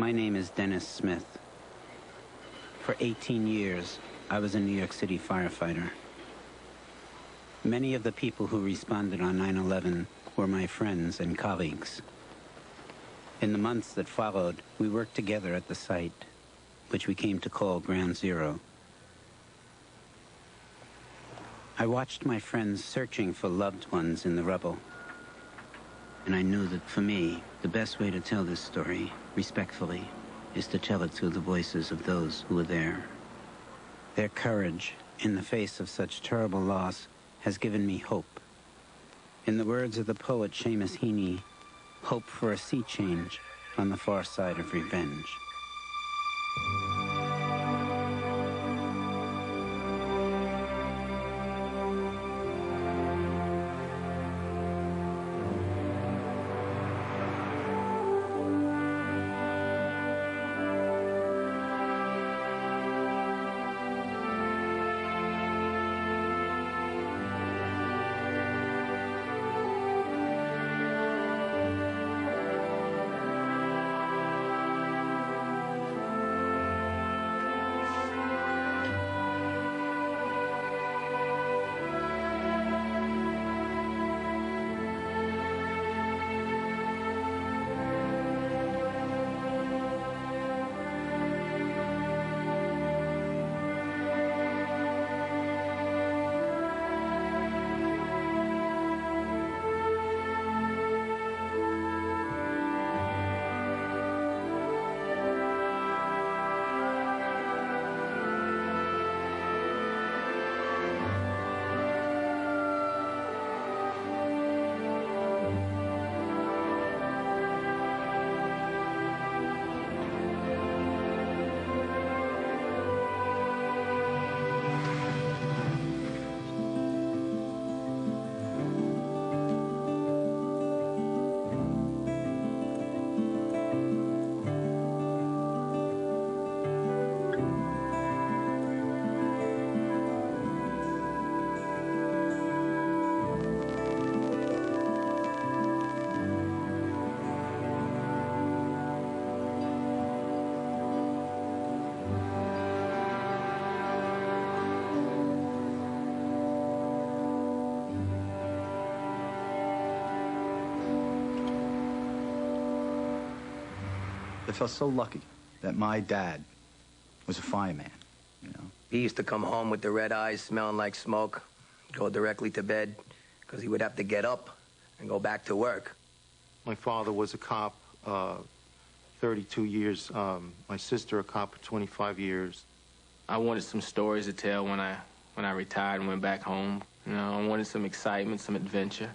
My name is Dennis Smith. For 18 years, I was a New York City firefighter. Many of the people who responded on 9/11 were my friends and colleagues. In the months that followed, we worked together at the site, which we came to call Ground Zero. I watched my friends searching for loved ones in the rubble. And I knew that for me, the best way to tell this story, respectfully, is to tell it through the voices of those who were there. Their courage in the face of such terrible loss has given me hope. In the words of the poet Seamus Heaney, hope for a sea change on the far side of revenge. I felt so lucky that my dad was a fireman, you know. He used to come home with the red eyes, smelling like smoke, go directly to bed, because he would have to get up and go back to work. My father was a cop, 32 years. My sister, a cop for 25 years. I wanted some stories to tell when I retired and went back home. You know, I wanted some excitement, some adventure.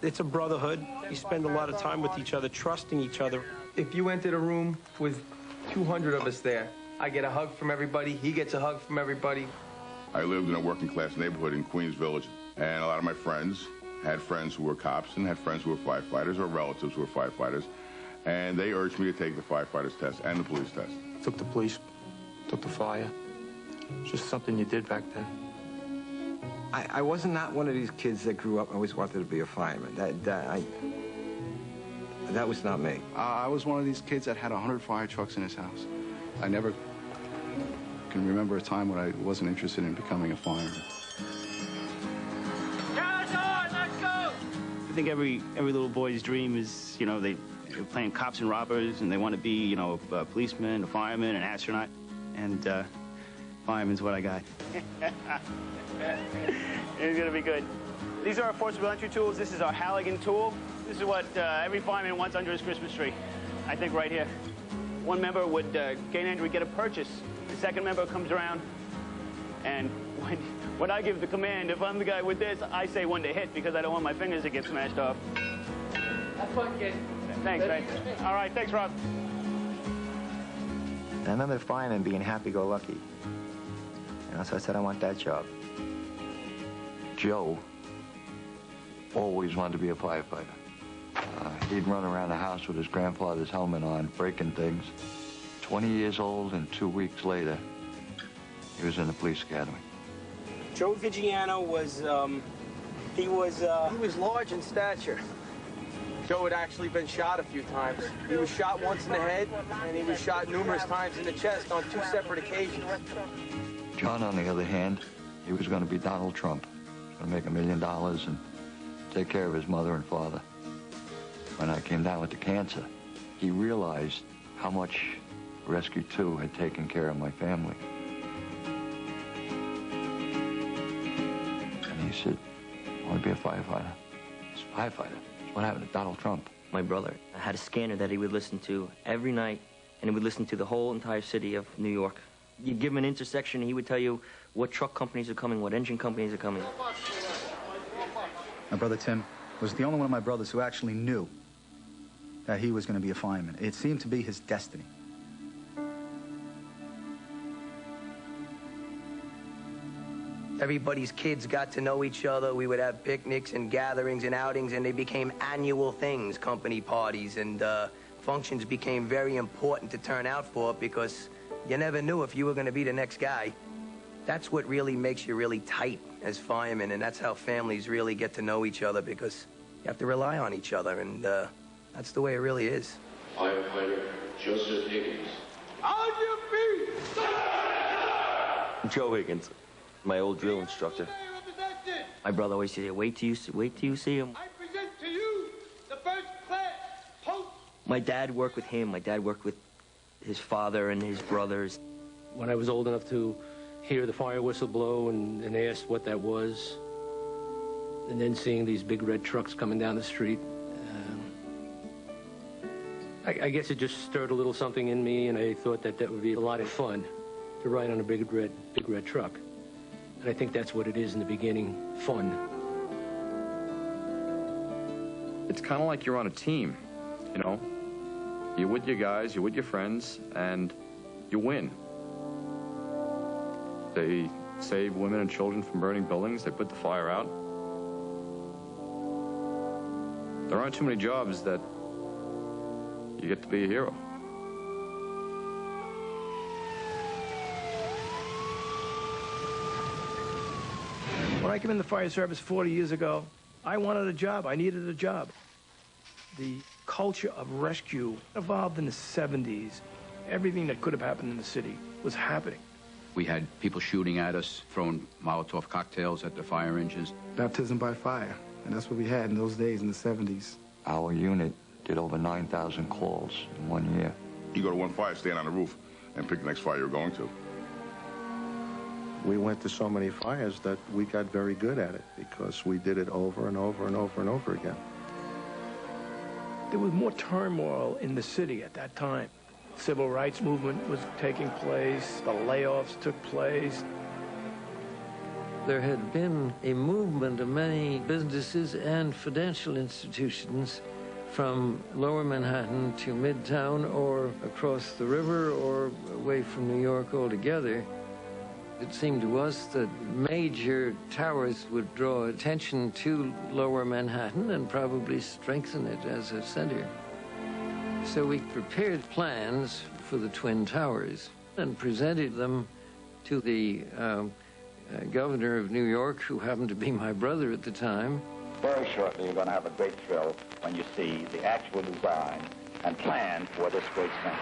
It's a brotherhood. You spend a lot of time with each other, trusting each other. If you entered a room with 200 of us there, I get a hug from everybody, he gets a hug from everybody. I lived in a working class neighborhood in Queens Village, and a lot of my friends had friends who were cops and had friends who were firefighters or relatives who were firefighters, and they urged me to take the firefighter's test and the police test. Took the police, took the fire. It's just something you did back then. I was not one of these kids that grew up and always wanted to be a fireman. That was not me. I was one of these kids that had 100 fire trucks in his house. I never can remember a time when I wasn't interested in becoming a fireman. Let's go! I think every little boy's dream is, you know, they're playing cops and robbers, and they want to be, you know, a policeman, a fireman, an astronaut, and fireman's what I got. It's gonna be good. These are our forcible entry tools. This is our Halligan tool. This is what every fireman wants under his Christmas tree. I think right here. One member would gain entry, get a purchase. The second member comes around, and when I give the command, if I'm the guy with this, I say when to hit because I don't want my fingers to get smashed off. Have fun, kid. Thanks, man. All right, thanks, Rob. I remember fireman being happy-go-lucky. You know, so I said, I want that job. Joe always wanted to be a firefighter. He'd run around the house with his grandfather's helmet on, breaking things. 20 years old, and 2 weeks later, he was in the police academy. Joe Vigiano was, he was large in stature. Joe had actually been shot a few times. He was shot once in the head, and he was shot numerous times in the chest on 2 separate occasions. John, on the other hand, he was going to be Donald Trump. He was going to make $1 million and take care of his mother and father. When I came down with the cancer, he realized how much Rescue 2 had taken care of my family. And he said, I want to be a firefighter. He's a firefighter. What happened to Donald Trump? My brother had a scanner that he would listen to every night, and he would listen to the whole entire city of New York. You'd give him an intersection, and he would tell you what truck companies are coming, what engine companies are coming. My brother Tim was the only one of my brothers who actually knew that he was going to be a fireman. It seemed to be his destiny. Everybody's kids got to know each other. We would have picnics and gatherings and outings, and they became annual things, company parties, and functions became very important to turn out for because you never knew if you were going to be the next guy. That's what really makes you really tight as firemen, and that's how families really get to know each other because you have to rely on each other, and that's the way it really is. Firefighter Joseph Higgins. On your feet! Joe Higgins, my old drill instructor. My brother always said, wait till you see him. I present to you the first class post. My dad worked with him. My dad worked with his father and his brothers. When I was old enough to hear the fire whistle blow and asked what that was, and then seeing these big red trucks coming down the street, I guess it just stirred a little something in me, and I thought that that would be a lot of fun to ride on a big red truck. And I think that's what it is in the beginning, fun. It's kind of like you're on a team, you know? You're with your guys, you're with your friends, and you win. They save women and children from burning buildings. They put the fire out. There aren't too many jobs that you get to be a hero. When I came in the fire service 40 years ago, I wanted a job. I needed a job. The culture of rescue evolved in the 70s. Everything that could have happened in the city was happening. We had people shooting at us, throwing Molotov cocktails at the fire engines. Baptism by fire, and that's what we had in those days in the 70s. Our unit did over 9,000 calls in 1 year. You go to one fire, stand on the roof, and pick the next fire you're going to. We went to so many fires that we got very good at it because we did it over and over and over and over again. There was more turmoil in the city at that time. Civil rights movement was taking place. The layoffs took place. There had been a movement of many businesses and financial institutions from Lower Manhattan to Midtown or across the river or away from New York altogether. It seemed to us that major towers would draw attention to Lower Manhattan and probably strengthen it as a center. So we prepared plans for the Twin Towers and presented them to the governor of New York, who happened to be my brother at the time. Very shortly, you're going to have a great thrill when you see the actual design and plan for this great center.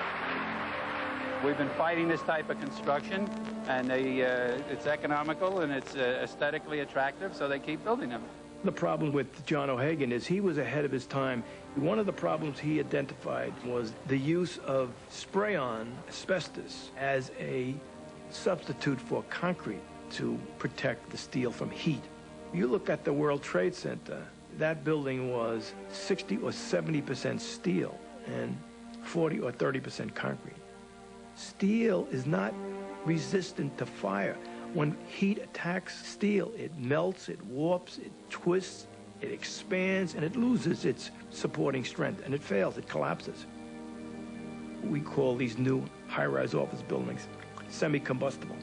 We've been fighting this type of construction, and it's economical and it's aesthetically attractive, so they keep building them. The problem with John O'Hagan is he was ahead of his time. One of the problems he identified was the use of spray-on asbestos as a substitute for concrete to protect the steel from heat. You look at the World Trade Center, that building was 60 or 70% steel and 40 or 30% concrete. Steel is not resistant to fire. When heat attacks steel, it melts, it warps, it twists, it expands, and it loses its supporting strength, and it fails, it collapses. We call these new high-rise office buildings semi-combustible.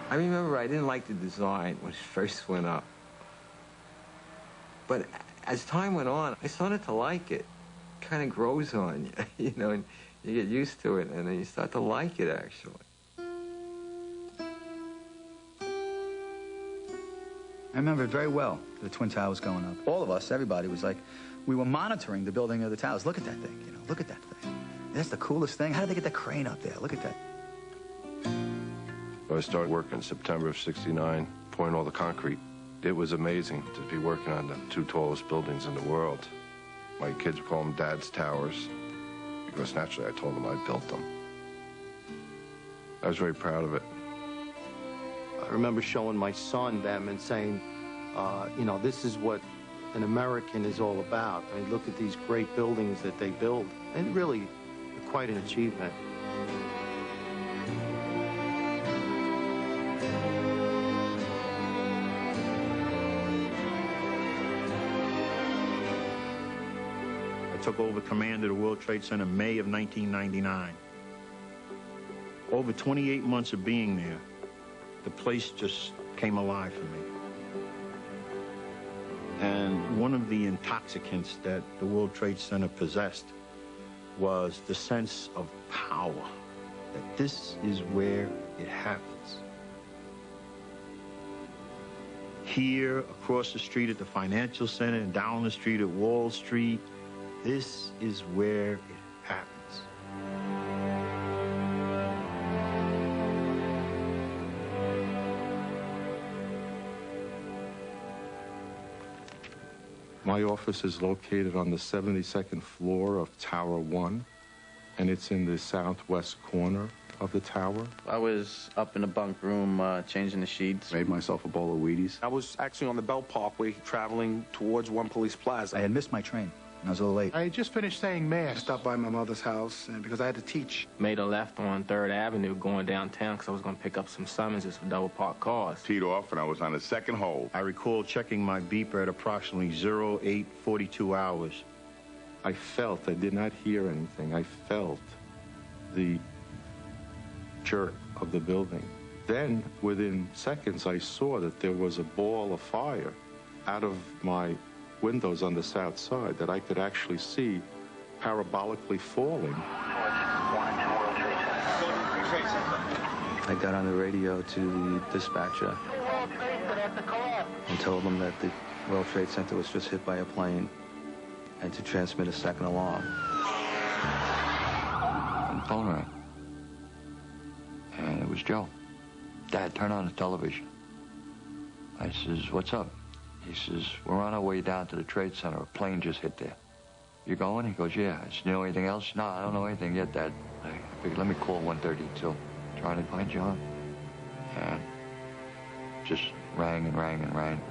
I remember I didn't like the design when it first went up. But as time went on, I started to like it. It kind of grows on you, you know, and you get used to it, and then you start to like it, actually. I remember it very well, the Twin Towers going up. All of us, everybody was like, we were monitoring the building of the towers. Look at that thing, you know, look at that thing. That's the coolest thing. How did they get that crane up there? Look at that. I started working in September of '69, pouring all the concrete. It was amazing to be working on the 2 tallest buildings in the world. My kids call them Dad's Towers, because naturally I told them I built them. I was very proud of it. I remember showing my son them and saying, you know, this is what an American is all about. I mean, look at these great buildings that they build. And really, quite an achievement. I took over command of the World Trade Center in May of 1999. Over 28 months of being there, the place just came alive for me. And one of the intoxicants that the World Trade Center possessed was the sense of power, that this is where it happens. Here, across the street at the Financial Center, and down the street at Wall Street, this is where it happens. My office is located on the 72nd floor of Tower 1, and it's in the southwest corner of the tower. I was up in the bunk room changing the sheets. Made myself a bowl of Wheaties. I was actually on the Bell Parkway traveling towards One Police Plaza. I had missed my train. I was a little late. I had just finished saying Mass. I stopped by my mother's house because I had to teach. Made a left on 3rd Avenue going downtown because I was going to pick up some summonses for double parked cars. Teed off, and I was on the second hole. I recall checking my beeper at approximately 08:42 hours. I felt, I did not hear anything, I felt the jerk of the building. Then, within seconds, I saw that there was a ball of fire out of my windows on the south side that I could actually see parabolically falling. I got on the radio to the dispatcher and told them that the World Trade Center was just hit by a plane and to transmit a second alarm. And the phone rang. And it was Joe. Dad, turn on the television. I says, what's up? He says, we're on our way down to the Trade Center. A plane just hit there. You going? He goes, yeah. I said, you know anything else? No, I don't know anything yet, Dad. I figured, let me call 132. Trying to find John. And just rang and rang and rang.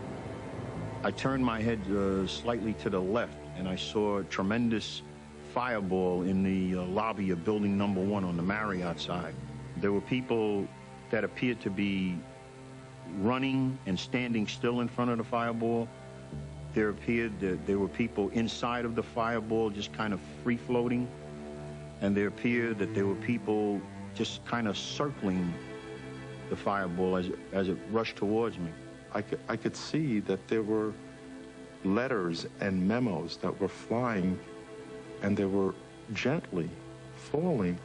I turned my head slightly to the left, and I saw a tremendous fireball in the lobby of building number 1 on the Marriott side. There were people that appeared to be running and standing still in front of the fireball. There appeared that there were people inside of the fireball just kind of free-floating. And there appeared that there were people just kind of circling the fireball as it rushed towards me. I could see that there were letters and memos that were flying, and they were gently falling.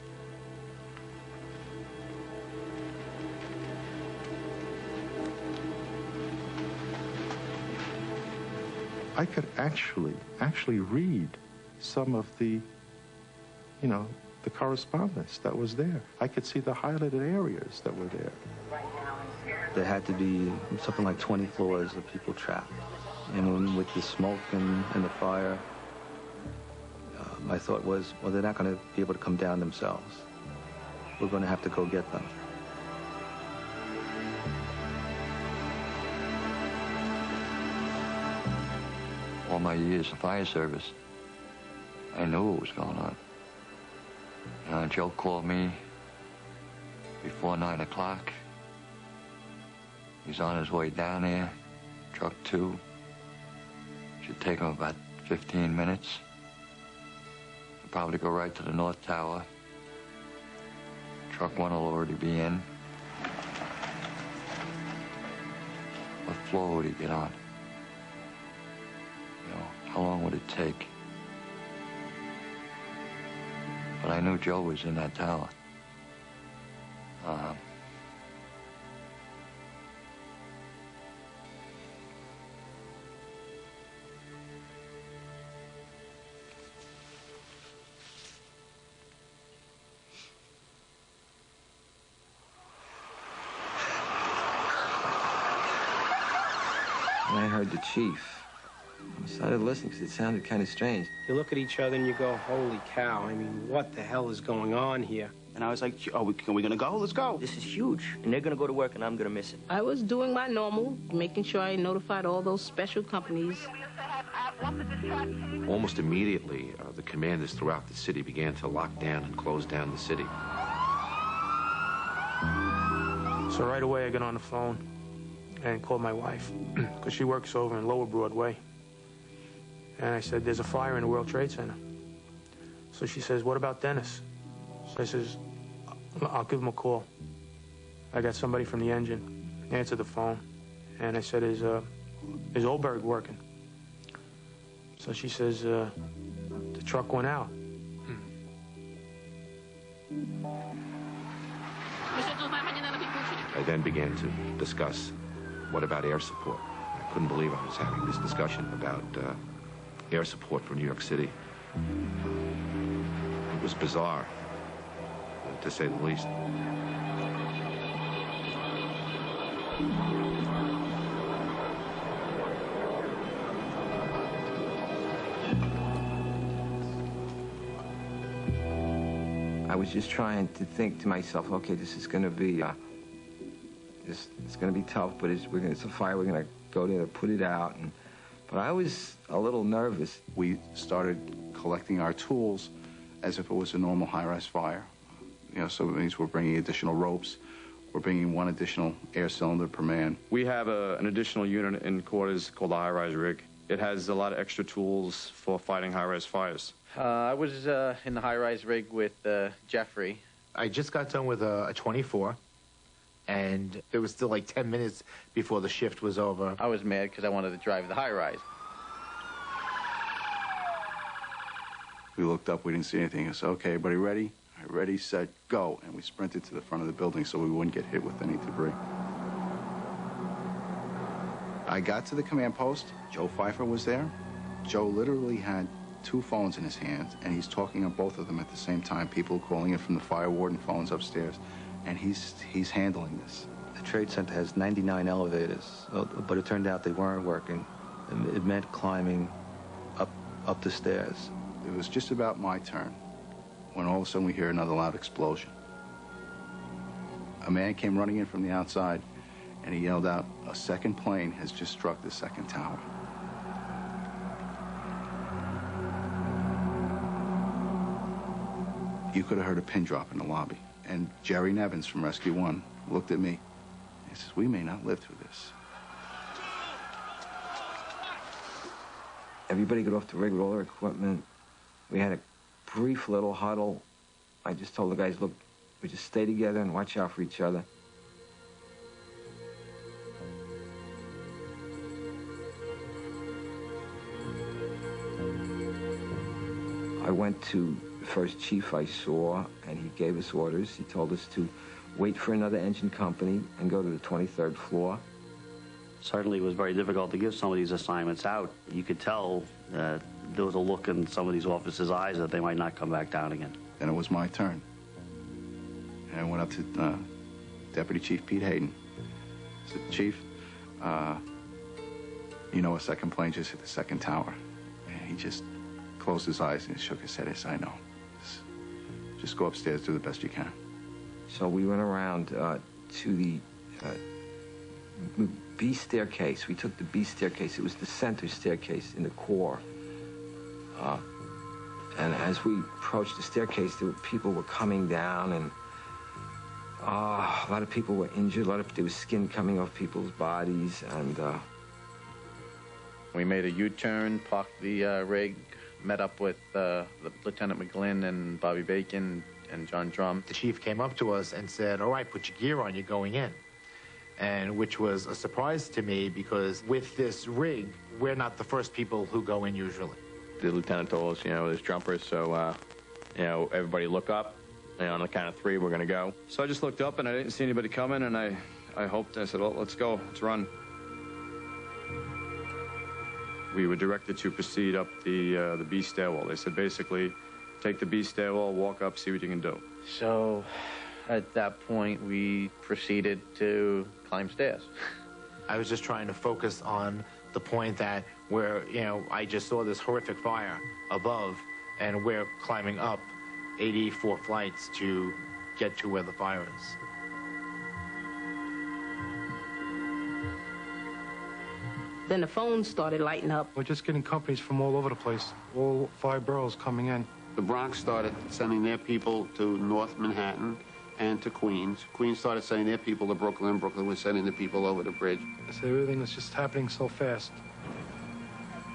I could actually read some of the, you know, the correspondence that was there. I could see the highlighted areas that were there. There had to be something like 20 floors of people trapped. And with the smoke and the fire, my thought was, well, they're not going to be able to come down themselves. We're going to have to go get them. All my years of fire service, I knew what was going on. Joe called me before 9 o'clock. He's on his way down here, truck 2. Should take him about 15 minutes. He'll probably go right to the North Tower. Truck 1 will already be in. What floor would he get on? You know, how long would it take? But I knew Joe was in that tower. I heard the chief. I started listening because it sounded kind of strange. You look at each other and you go, holy cow, I mean, what the hell is going on here? And I was like, are we going to go? Let's go. This is huge, and they're going to go to work, and I'm going to miss it. I was doing my normal, making sure I notified all those special companies. Almost immediately, the commanders throughout the city began to lock down and close down the city. So right away, I got on the phone and called my wife, because she works over in Lower Broadway. And I said, there's a fire in the World Trade Center. So she says, what about Dennis? So I says, I'll give him a call. I got somebody from the engine. Answered the phone. And I said, is Oberg working? So she says, the truck went out. I then began to discuss, what about air support? I couldn't believe I was having this discussion about air support for New York City. It was bizarre, to say the least. I was just trying to think to myself, okay, this is going to be, it's going to be tough, but it's a fire. We're going to go there, put it out. But I was a little nervous. We started collecting our tools as if it was a normal high-rise fire. You know, so it means we're bringing additional ropes. We're bringing one additional air cylinder per man. We have an additional unit in quarters called the high-rise rig. It has a lot of extra tools for fighting high-rise fires. I was in the high-rise rig with Jeffrey. I just got done with a 24, and there was still like 10 minutes before the shift was over. I was mad because I wanted to drive the high-rise. We looked up, we didn't see anything. I said, okay, everybody ready? All right, ready, set, go. And we sprinted to the front of the building so we wouldn't get hit with any debris. I got to the command post. Joe Pfeiffer was there. Joe literally had 2 phones in his hands, and he's talking on both of them at the same time. People calling in from the fire warden phones upstairs, and he's handling this. The Trade Center has 99 elevators, but it turned out they weren't working. It meant climbing up the stairs. It was just about my turn when all of a sudden we hear another loud explosion. A man came running in from the outside, and he yelled out, "A second plane has just struck the second tower." You could have heard a pin drop in the lobby. And Jerry Nevins from Rescue 1 looked at me. He says, "We may not live through this." Everybody got off the rig with all their equipment. We had a brief little huddle. I just told the guys, look, we just stay together and watch out for each other. I went to the first chief I saw, and he gave us orders. He told us to wait for another engine company and go to the 23rd floor. Certainly it was very difficult to give some of these assignments out. You could tell there was a look in some of these officers' eyes that they might not come back down again. Then it was my turn. And I went up to Deputy Chief Pete Hayden. I said, "Chief, you know a second plane just hit the second tower." And he just closed his eyes and shook his head. He said, "I know. Just go upstairs, do the best you can." So we went around to the B staircase. We took the B staircase. It was the center staircase in the core. And as we approached the staircase, people were coming down, and a lot of people were injured. There was skin coming off people's bodies, and We made a U-turn, parked the rig, met up with Lieutenant McGlynn and Bobby Bacon and John Drum. The chief came up to us and said, "All right, put your gear on, you're going in." And which was a surprise to me, because with this rig, we're not the first people who go in usually. The lieutenant told us, there's jumpers, so, everybody look up. On the count of 3, we're going to go. So I just looked up, and I didn't see anybody coming, and I said, well, let's go, let's run. We were directed to proceed up the B stairwell. They said, basically, take the B stairwell, walk up, see what you can do. So at that point, we proceeded to climb stairs. I was just trying to focus on the point that where, you know, I just saw this horrific fire above, and we're climbing up 84 flights to get to where the fire is. Then the phones started lighting up. We're just getting companies from all over the place, all 5 boroughs coming in. The Bronx started sending their people to North Manhattan and to Queens. Queens started sending their people to Brooklyn. Brooklyn was sending the people over the bridge. So everything was just happening so fast.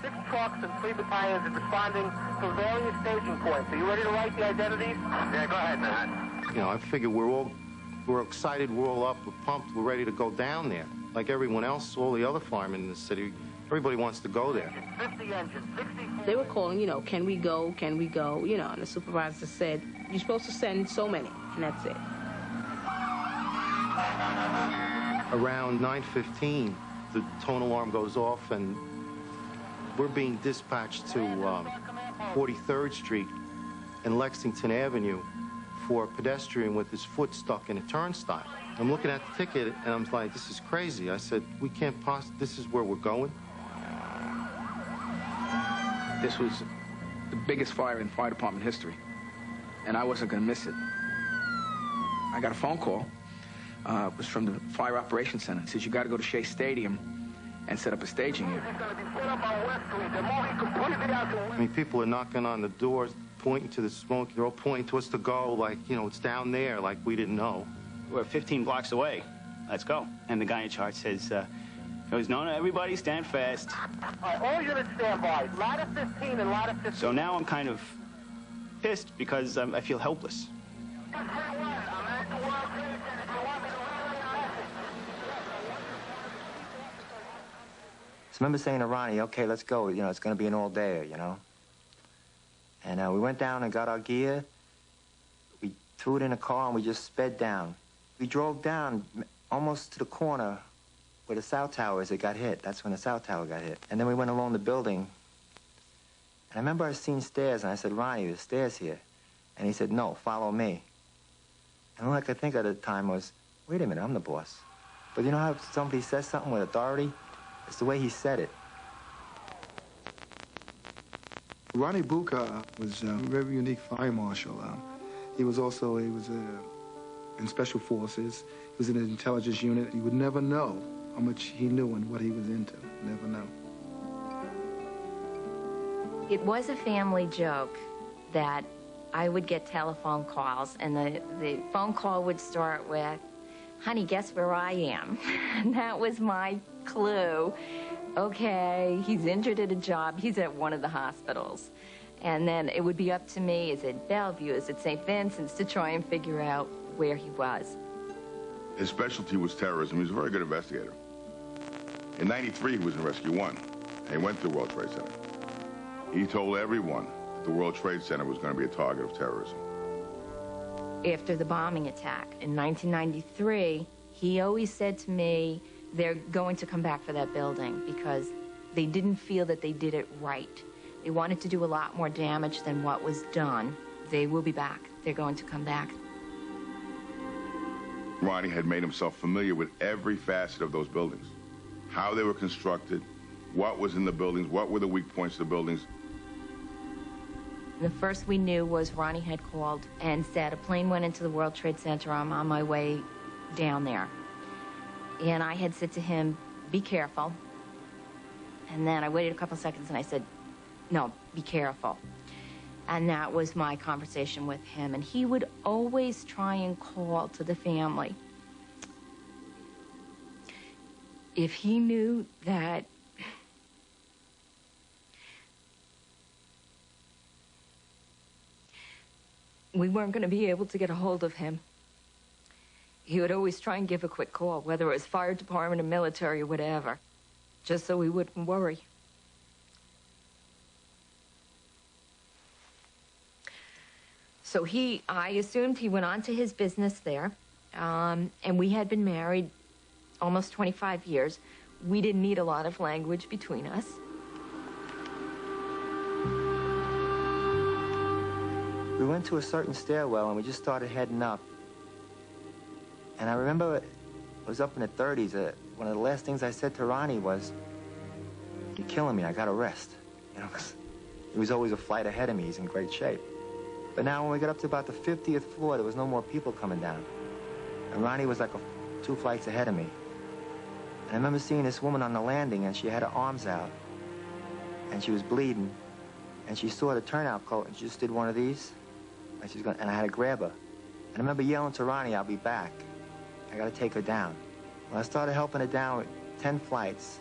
6 trucks and 3 battalions are responding to various staging points. Are you ready to write the identities? Yeah, go ahead, Matt. You know, I figured we're excited, we're all up, we're pumped, we're ready to go down there. Like everyone else, all the other firemen in the city, everybody wants to go there. 50 engines, 64. They were calling, you know, can we go, you know, and the supervisor said, you're supposed to send so many, and that's it. Around 9:15, the tone alarm goes off, and we're being dispatched to 43rd Street and Lexington Avenue for a pedestrian with his foot stuck in a turnstile. I'm looking at the ticket, and I'm like, this is crazy. I said, we can't possibly, this is where we're going. This was the biggest fire in fire department history, and I wasn't going to miss it. I got a phone call. It was from the Fire Operations Center. It says, you got to go to Shea Stadium and set up a staging area. I mean, people are knocking on the doors, pointing to the smoke. They're all pointing to us to go, like, you know, it's down there, like we didn't know. We're 15 blocks away. Let's go. And the guy in charge says, goes, no, everybody stand fast. All right, all units stand by. Ladder 15 and ladder 15. So now I'm kind of pissed because I feel helpless. I remember saying to Ronnie, okay, let's go. You know, it's going to be an all-dayer, you know. And we went down and got our gear. We threw it in a car, and we just sped down. We drove down almost to the corner where the South Tower is. It got hit. That's when the South Tower got hit. And then we went along the building. And I remember I seen stairs, and I said, Ronnie, there's stairs here. And he said, no, follow me. And all I could think at the time was, wait a minute, I'm the boss. But you know how somebody says something with authority? It's the way he said it. Ronnie Buka was a very unique fire marshal. He was in special forces. He was in an intelligence unit. You would never know how much he knew and what he was into. Never know. It was a family joke that I would get telephone calls, and the phone call would start with, honey, guess where I am? And that was my clue. Okay, he's injured at a job. He's at one of the hospitals. And then it would be up to me, is it Bellevue, is it St. Vincent's, to try and figure out where he was. His specialty was terrorism. He was a very good investigator. In '93, he was in Rescue 1. And he went to the World Trade Center. He told everyone the World Trade Center was going to be a target of terrorism. After the bombing attack in 1993, he always said to me, they're going to come back for that building because they didn't feel that they did it right. They wanted to do a lot more damage than what was done. They will be back. They're going to come back. Ronnie had made himself familiar with every facet of those buildings. How they were constructed, what was in the buildings, what were the weak points of the buildings. The first we knew was Ronnie had called and said, a plane went into the World Trade Center. I'm on my way down there. And I had said to him, be careful. And then I waited a couple seconds and I said, no, be careful. And that was my conversation with him. And he would always try and call to the family. If he knew that we weren't going to be able to get a hold of him, he would always try and give a quick call, whether it was fire department or military or whatever, just so we wouldn't worry. So I assumed he went on to his business there, and we had been married almost 25 years. We didn't need a lot of language between us. We went to a certain stairwell, and we just started heading up. And I remember it was up in the 30s. One of the last things I said to Ronnie was, killing me. I got to rest. You know, 'cause he was always a flight ahead of me. He's in great shape. But now when we got up to about the 50th floor, there was no more people coming down. And Ronnie was like 2 flights ahead of me. And I remember seeing this woman on the landing, and she had her arms out, and she was bleeding, and she saw the turnout coat, and she just did one of these, and and I had to grab her. And I remember yelling to Ronnie, "I'll be back. I got to take her down." Well, I started helping her down with 10 flights,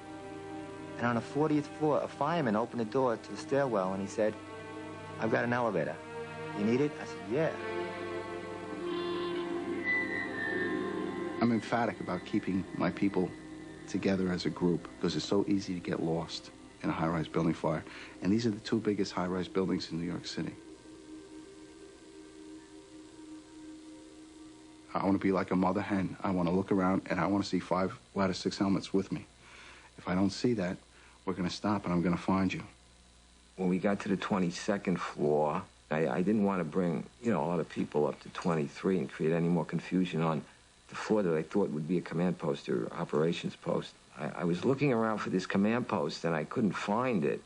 and on the 40th floor, a fireman opened the door to the stairwell, and he said, "I've got an elevator. You need it?" I said, "Yeah." I'm emphatic about keeping my people together as a group because it's so easy to get lost in a high-rise building fire. And these are the 2 biggest high-rise buildings in New York City. I want to be like a mother hen. I want to look around, and I want to see 5 ladder 6 helmets with me. If I don't see that, we're going to stop, and I'm going to find you. When we got to the 22nd floor, I didn't want to bring, you know, a lot of people up to 23 and create any more confusion on the floor that I thought would be a command post or operations post. I was looking around for this command post, and I couldn't find it.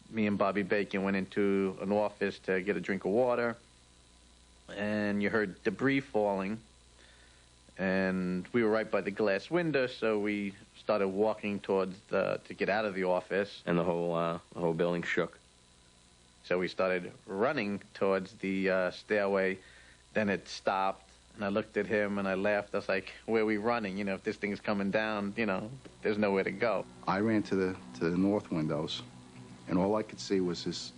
Me and Bobby Bacon went into an office to get a drink of water, and you heard debris falling. And we were right by the glass window, so we started walking towards to get out of the office. And the whole building shook. So we started running towards the stairway. Then it stopped, and I looked at him and I laughed. I was like, "Where are we running? You know, if this thing's coming down, you know, there's nowhere to go." I ran to the north windows, and all I could see was this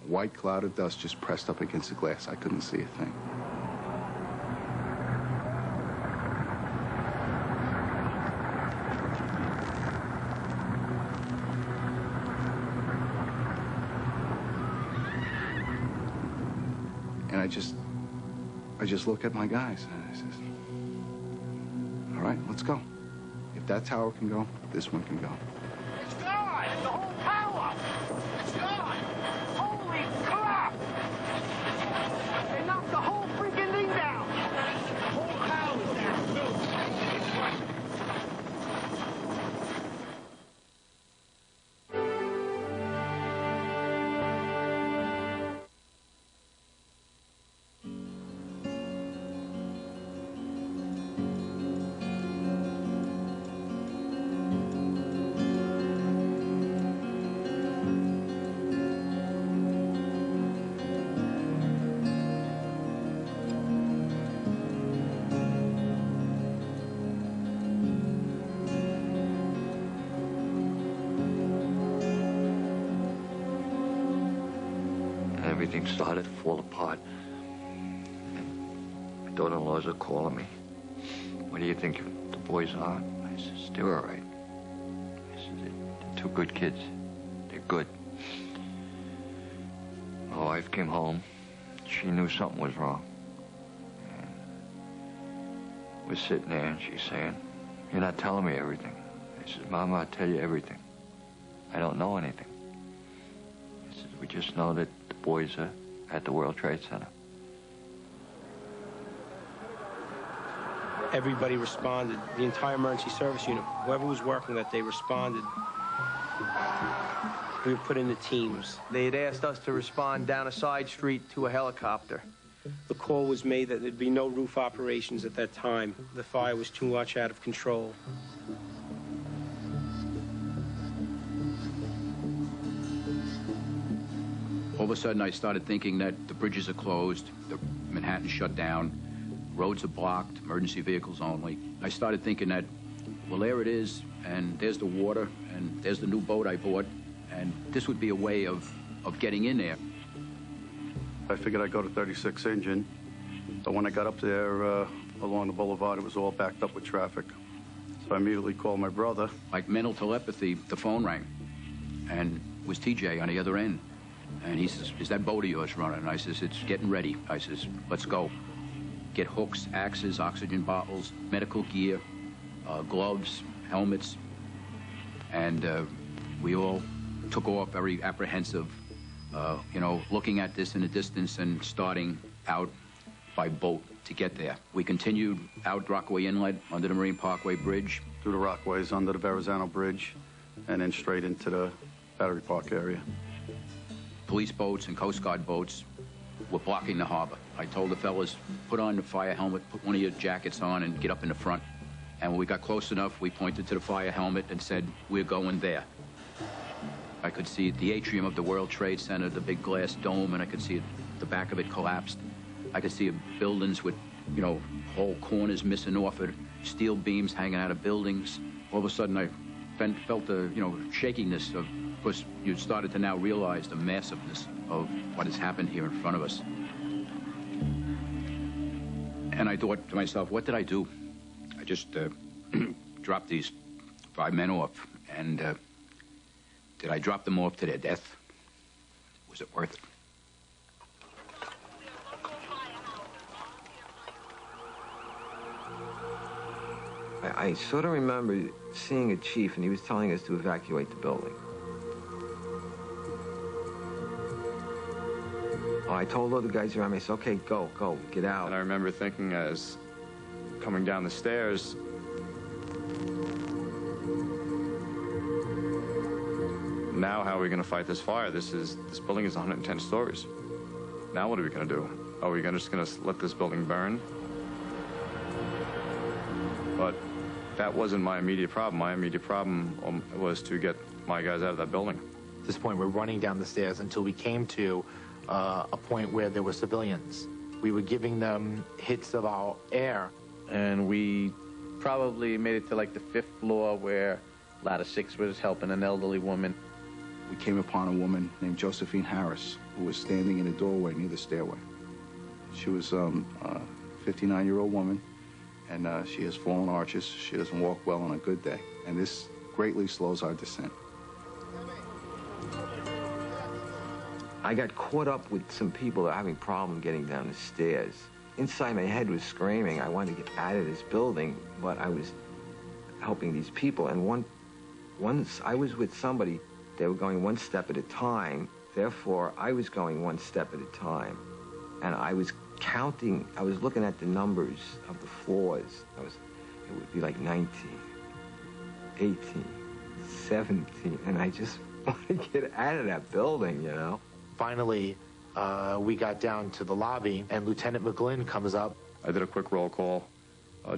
white cloud of dust just pressed up against the glass. I couldn't see a thing. And I just look at my guys and I says, "All right, let's go. If that tower can go, this one can go." It's gone! The whole tower! It's gone! Holy crap! They knocked the whole freaking thing down! The whole tower's down, too. Everything started to fall apart. My daughter-in-laws are calling me. "What do you think the boys are?" I says, "They're all right." I said, "They're 2 good kids. They're good." My wife came home. She knew something was wrong. And we're sitting there, and she's saying, "You're not telling me everything." I said, "Mama, I'll tell you everything. I don't know anything." I said, "We just know that the boys are at the World Trade Center." Everybody responded. The entire emergency service unit, whoever was working that day, responded. We were put into teams. They had asked us to respond down a side street to a helicopter. The call was made that there'd be no roof operations at that time. The fire was too much out of control. All of a sudden, I started thinking that the bridges are closed, the Manhattan's shut down, roads are blocked, emergency vehicles only. I started thinking that, well, there it is, and there's the water, and there's the new boat I bought, and this would be a way of getting in there. I figured I'd go to 36 engine, but when I got up there along the boulevard, it was all backed up with traffic. So I immediately called my brother. Like mental telepathy, the phone rang, and it was TJ on the other end. And he says, "Is that boat of yours running?" And I says, "It's getting ready." I says, "Let's go. Get hooks, axes, oxygen bottles, medical gear, gloves, helmets." And we all took off very apprehensive, you know, looking at this in the distance and starting out by boat to get there. We continued out Rockaway Inlet, under the Marine Parkway Bridge. Through the Rockaways, under the Verrazano Bridge, and then straight into the Battery Park area. Police boats and Coast Guard boats were blocking the harbor. I told the fellas, put on the fire helmet, put one of your jackets on, and get up in the front. And when we got close enough, we pointed to the fire helmet and said, we're going there. I could see the atrium of the World Trade Center, the big glass dome, and I could see the back of it collapsed. I could see buildings with, you know, whole corners missing off it, steel beams hanging out of buildings. All of a sudden, I felt the, you know, shakiness of course, you started to now realize the massiveness of what has happened here in front of us. And I thought to myself, what did I do? I just dropped these 5 men off, and did I drop them off to their death? Was it worth it? I sort of remember seeing a chief, and he was telling us to evacuate the building. I told all the guys around me, I said, okay, go, get out. And I remember thinking as coming down the stairs, now how are we going to fight this fire? This building is 110 stories. Now what are we going to do? Are we just going to let this building burn? But that wasn't my immediate problem. My immediate problem was to get my guys out of that building. At this point, we're running down the stairs until we came to a point where there were civilians. We were giving them hits of our air. And we probably made it to like the 5th floor where Ladder 6 was helping an elderly woman. We came upon a woman named Josephine Harris who was standing in a doorway near the stairway. She was a 59-year-old woman, and she has fallen arches. She doesn't walk well on a good day, and this greatly slows our descent. I got caught up with some people that were having problems getting down the stairs. Inside my head was screaming, I wanted to get out of this building, but I was helping these people. And once I was with somebody, they were going one step at a time. Therefore, I was going one step at a time. And I was counting, I was looking at the numbers of the floors. It would be like 19, 18, 17, and I just wanted to get out of that building, you know? Finally, we got down to the lobby, and Lieutenant McGlynn comes up. I did a quick roll call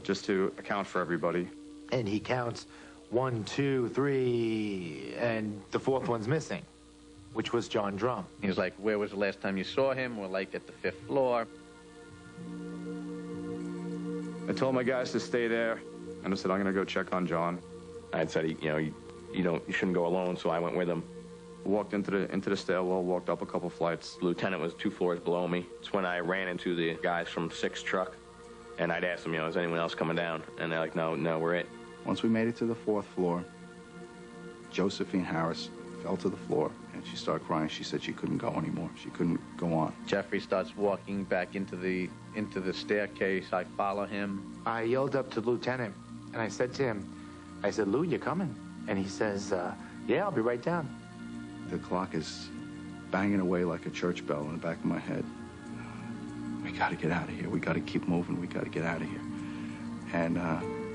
just to account for everybody. And he counts 1, 2, 3, and the 4th one's missing, which was John Drum. He was like, where was the last time you saw him? We're like at the 5th floor. I told my guys to stay there, and I said, I'm going to go check on John. I had said, you shouldn't go alone, so I went with him. Walked into the stairwell, walked up a couple flights. The lieutenant was 2 floors below me. It's when I ran into the guys from 6th truck, and I'd asked them, is anyone else coming down? And they're like, no, we're it. Once we made it to the 4th floor, Josephine Harris fell to the floor, and she started crying. She said she couldn't go anymore. She couldn't go on. Jeffrey starts walking back into the staircase. I follow him. I yelled up to the lieutenant, and I said to him, I said, Lou, you coming? And he says, yeah, I'll be right down. The clock is banging away like a church bell in the back of my head. We got to get out of here. We got to keep moving. We got to get out of here. And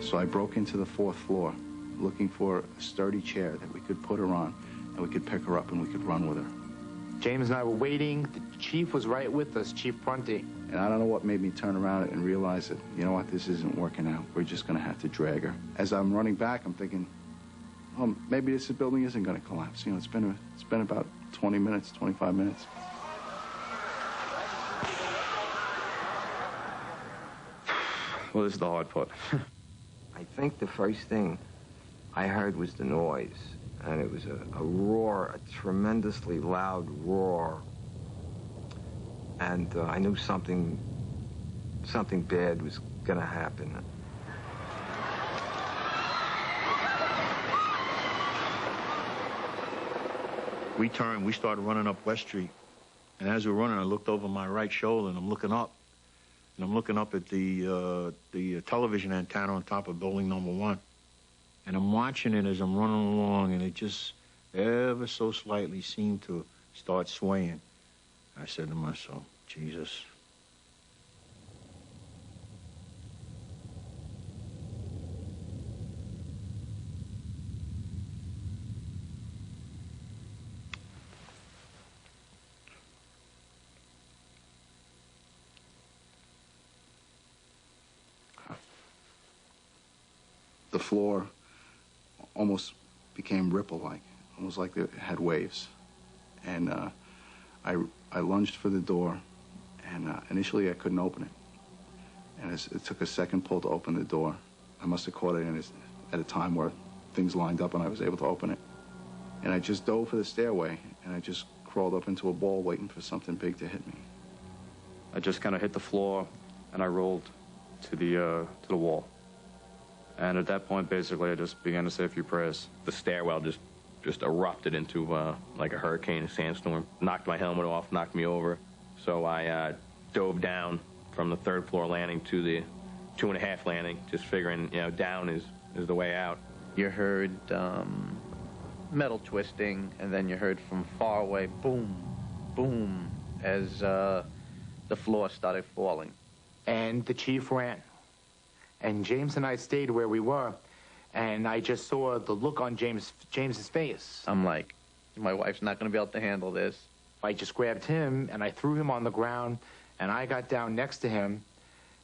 so I broke into the 4th floor, looking for a sturdy chair that we could put her on, and we could pick her up and we could run with her. James and I were waiting. The chief was right with us, Chief Prunty. And I don't know what made me turn around and realize that, you know what, this isn't working out. We're just going to have to drag her. As I'm running back, I'm thinking, oh, maybe this building isn't going to collapse. It's been about 20 minutes, 25 minutes. Well, this is the hard part. I think the first thing I heard was the noise, and it was a roar, a tremendously loud roar. And I knew something bad was going to happen. We turned, we started running up West Street. And as we were running, I looked over my right shoulder, and I'm looking up. And I'm looking up at the television antenna on top of building number 1. And I'm watching it as I'm running along, and it just ever so slightly seemed to start swaying. I said to myself, Jesus. The floor almost became ripple-like, almost like it had waves. And I lunged for the door, and initially I couldn't open it. And it took a second pull to open the door. I must have caught it at a time where things lined up and I was able to open it. And I just dove for the stairway, and I just crawled up into a ball waiting for something big to hit me. I just kind of hit the floor, and I rolled to the wall. And at that point, basically, I just began to say a few prayers. The stairwell just erupted into like a hurricane, a sandstorm. Knocked my helmet off, knocked me over. So I dove down from the 3rd floor landing to the 2.5 landing, just figuring, you know, down is the way out. You heard metal twisting, and then you heard from far away, boom, boom, as the floor started falling. And the chief ran. And James and I stayed where we were, and I just saw the look on James's face. I'm like, my wife's not going to be able to handle this. I just grabbed him, and I threw him on the ground, and I got down next to him,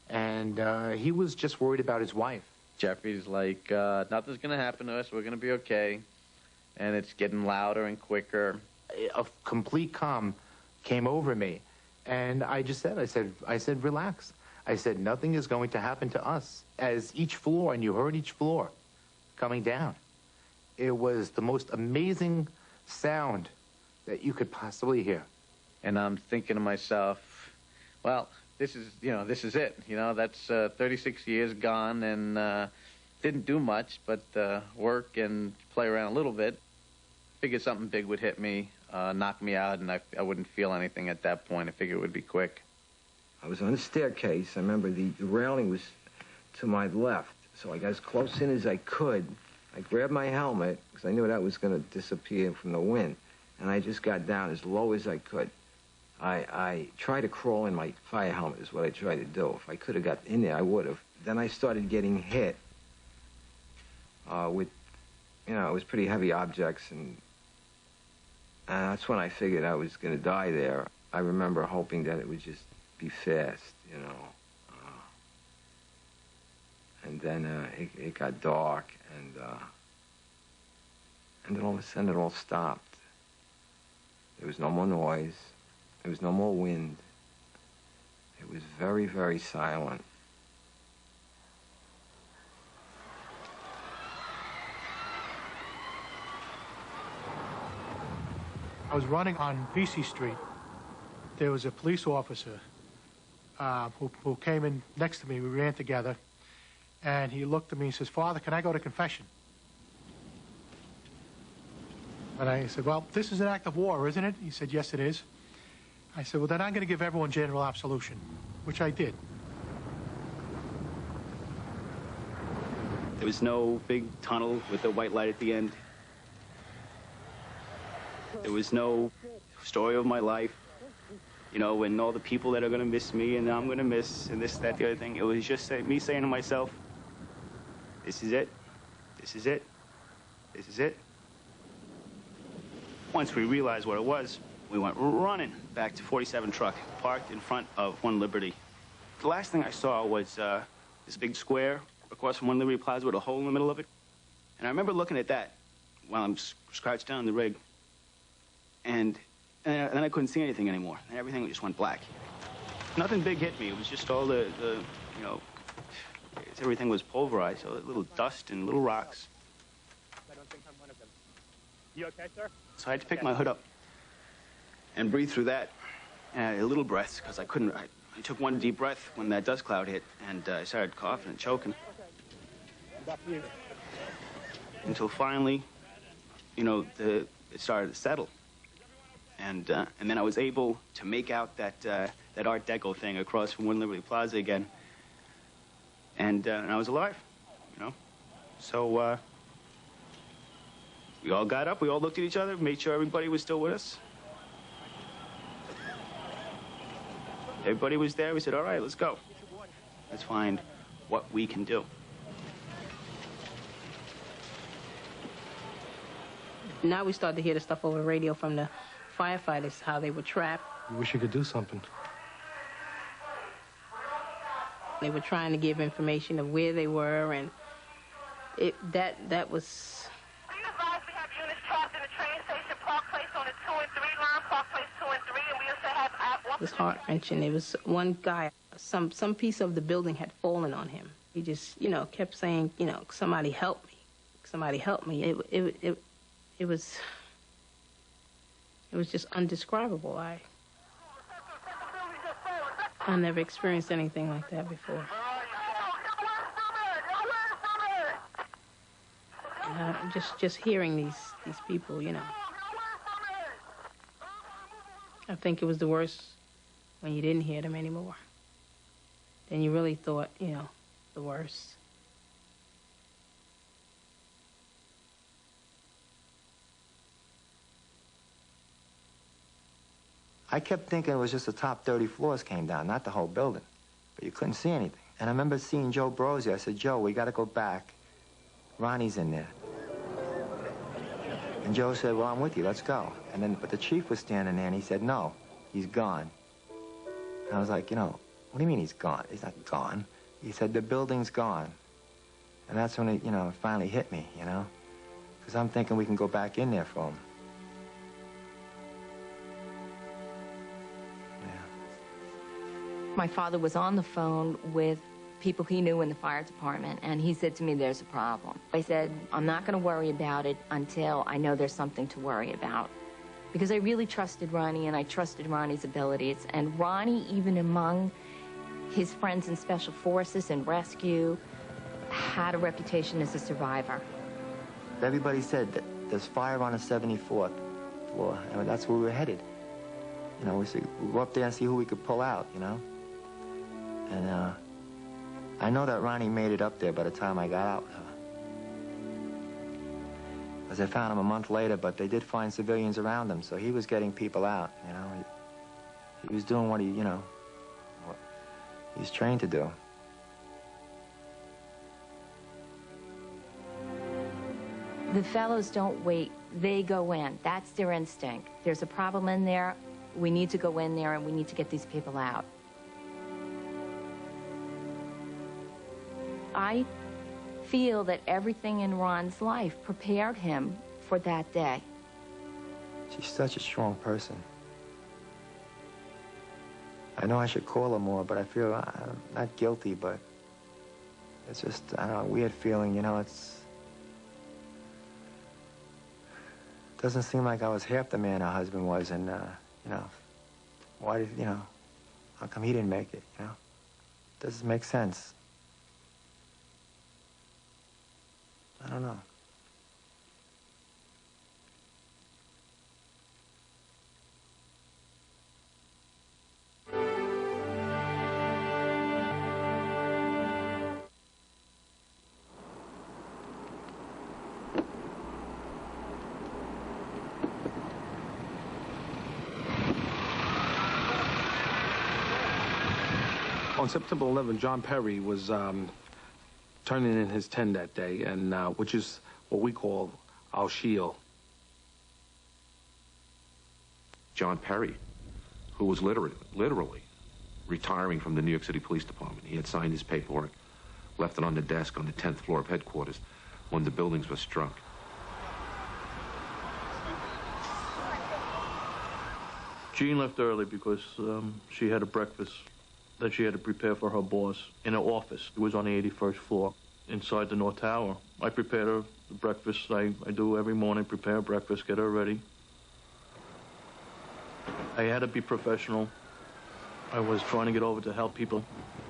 and he was just worried about his wife. Jeffrey's like, nothing's going to happen to us. We're going to be okay. And it's getting louder and quicker. A complete calm came over me. And I just said, I said, relax. I said, nothing is going to happen to us. As each floor, and you heard each floor coming down, it was the most amazing sound that you could possibly hear. And I'm thinking to myself, well, this is it. You know, that's 36 years gone, and didn't do much but work and play around a little bit. Figured something big would hit me, knock me out, and I wouldn't feel anything at that point. I figured it would be quick. I was on the staircase. I remember the railing was to my left, so I got as close in as I could. I grabbed my helmet, because I knew that was going to disappear from the wind, and I just got down as low as I could. I tried to crawl in my fire helmet is what I tried to do. If I could have got in there, I would have. Then I started getting hit with, you know, it was pretty heavy objects, and that's when I figured I was going to die there. I remember hoping that it would just be fast, you know. And then it got dark, and then all of a sudden it all stopped. There was no more noise. There was no more wind. It was very, very silent. I was running on Vesey Street. There was a police officer who came in next to me. We ran together, and he looked at me and says, "Father, can I go to confession?" And I said, "Well, this is an act of war, isn't it?" He said, "Yes, it is." I said, "Well, then I'm going to give everyone general absolution," which I did. There was no big tunnel with a white light at the end. There was no story of my life, you know, and all the people that are going to miss me and I'm going to miss and this, that, the other thing. It was just me saying to myself, this is it, this is it, this is it. Once we realized what it was, we went running back to 47 truck, parked in front of One Liberty. The last thing I saw was this big square across from One Liberty Plaza with a hole in the middle of it. And I remember looking at that while I'm crouched down in the rig. And then I couldn't see anything anymore. And everything just went black. Nothing big hit me. It was just all the you know, everything was pulverized. So little dust and little rocks. I don't think I'm one of them. You okay, sir? So I had to pick my hood up and breathe through that. And a little breath, because I couldn't. I took one deep breath when that dust cloud hit, and I started coughing and choking. Until finally, you know, it started to settle. And then I was able to make out that Art Deco thing across from One Liberty Plaza again. And I was alive, you know. So we all got up, we all looked at each other, made sure everybody was still with us. Everybody was there. We said, all right, let's go. Let's find what we can do. Now we start to hear the stuff over the radio from the firefighters, how they were trapped. I wish you could do something. They were trying to give information of where they were, That was. We have units trapped in the train station, Park Place on the 2 and 3 line, Park Place 2 and 3, and we also have. It was heart-wrenching. It was one guy. Some piece of the building had fallen on him. He just, kept saying, somebody help me, somebody help me. It was just indescribable. I never experienced anything like that before. Just hearing these people, I think it was the worst when you didn't hear them anymore. Then you really thought, the worst. I kept thinking it was just the top 30 floors came down, not the whole building. But you couldn't see anything. And I remember seeing Joe Brozzi. I said, Joe, we got to go back. Ronnie's in there. And Joe said, well, I'm with you. Let's go. But the chief was standing there, and he said, no, he's gone. And I was like, what do you mean he's gone? He's not gone. He said, the building's gone. And that's when it, finally hit me, Because I'm thinking we can go back in there for him. My father was on the phone with people he knew in the fire department, and he said to me, there's a problem. I said, I'm not going to worry about it until I know there's something to worry about. Because I really trusted Ronnie, and I trusted Ronnie's abilities. And Ronnie, even among his friends in Special Forces and Rescue, had a reputation as a survivor. Everybody said that there's fire on the 74th floor, and that's where we were headed. We go up there and see who we could pull out, And I know that Ronnie made it up there by the time I got out. Because I found him a month later, but they did find civilians around him, so he was getting people out, He was doing what what he's trained to do. The fellows don't wait. They go in. That's their instinct. There's a problem in there. We need to go in there, and we need to get these people out. I feel that everything in Ron's life prepared him for that day. She's such a strong person. I know I should call her more, but I feel I'm not guilty, but it's just, I don't know, a weird feeling, it doesn't seem like I was half the man her husband was, and, why did, how come he didn't make it, Doesn't make sense. I don't know. On September 11th, John Perry was turning in his 10 that day, and which is what we call our shield. John Perry, who was literally retiring from the New York City Police Department. He had signed his paperwork, left it on the desk on the 10th floor of headquarters when the buildings were struck. Jean left early because she had a breakfast that she had to prepare for her boss in her office. It was on the 81st floor inside the North Tower. I prepared her the breakfast. I do every morning, prepare breakfast, get her ready. I had to be professional. I was trying to get over to help people,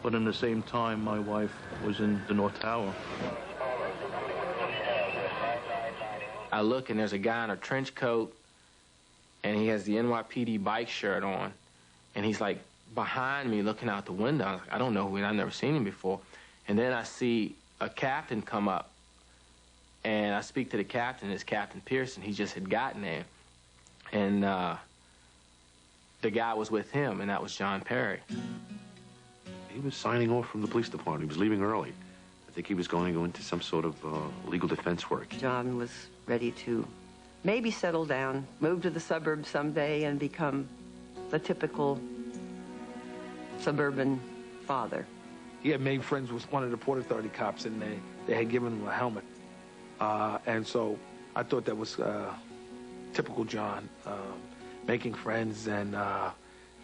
but in the same time, my wife was in the North Tower. I look, and there's a guy in a trench coat, and he has the NYPD bike shirt on, and he's like behind me looking out the window. I don't know who, I've never seen him before. And then I see a captain come up, and I speak to the captain. It's Captain Pearson. He just had gotten there. And the guy was with him, and that was John Perry. He was signing off from the police department. He was leaving early. I think he was going to go into some sort of legal defense work. John was ready to maybe settle down, move to the suburbs someday, and become the typical suburban father. He had made friends with one of the Port Authority cops, and they had given him a helmet. And so I thought that was typical John, making friends and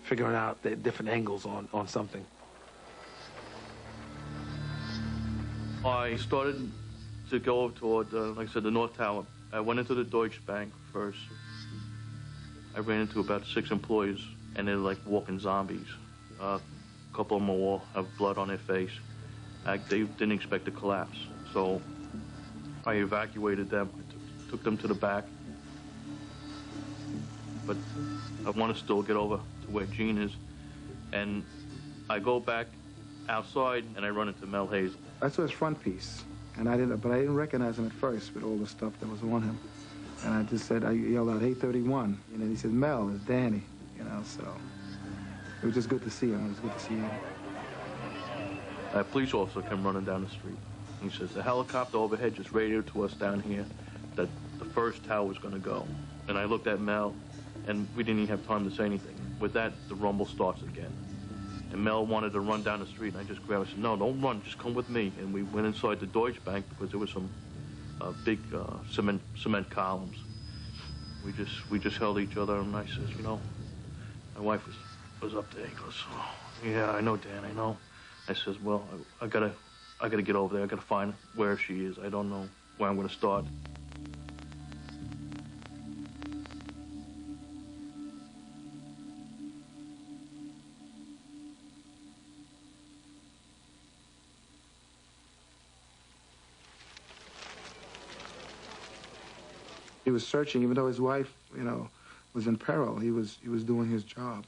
figuring out the different angles on something. I started to go toward, like I said, the North Tower. I went into the Deutsche Bank first. I ran into about 6 employees, and they're like walking zombies. A couple of them all have blood on their face. They didn't expect to collapse, so I evacuated them, took them to the back. But I want to still get over to where Gene is, and I go back outside, and I run into Mel Hayes. I saw his front piece, and I didn't recognize him at first with all the stuff that was on him. And I just said, I yelled out, "Hey, 31." And then he said, "Mel, it's Danny," you know, so it was just good to see him. It was good to see him. A police officer came running down the street. He says, "The helicopter overhead just radioed to us down here that the first tower was going to go." And I looked at Mel, and we didn't even have time to say anything. With that, the rumble starts again. And Mel wanted to run down the street, and I just grabbed him and said, "No, don't run, just come with me." And we went inside the Deutsche Bank because there was some big cement columns. We just held each other, and I says, "You know, my wife was up there." He goes, "Oh, yeah, I know, Dan, I know." I says, "Well, I gotta get over there. I gotta find where she is. I don't know where I'm gonna start." He was searching, even though his wife, you know, was in peril. He was doing his job.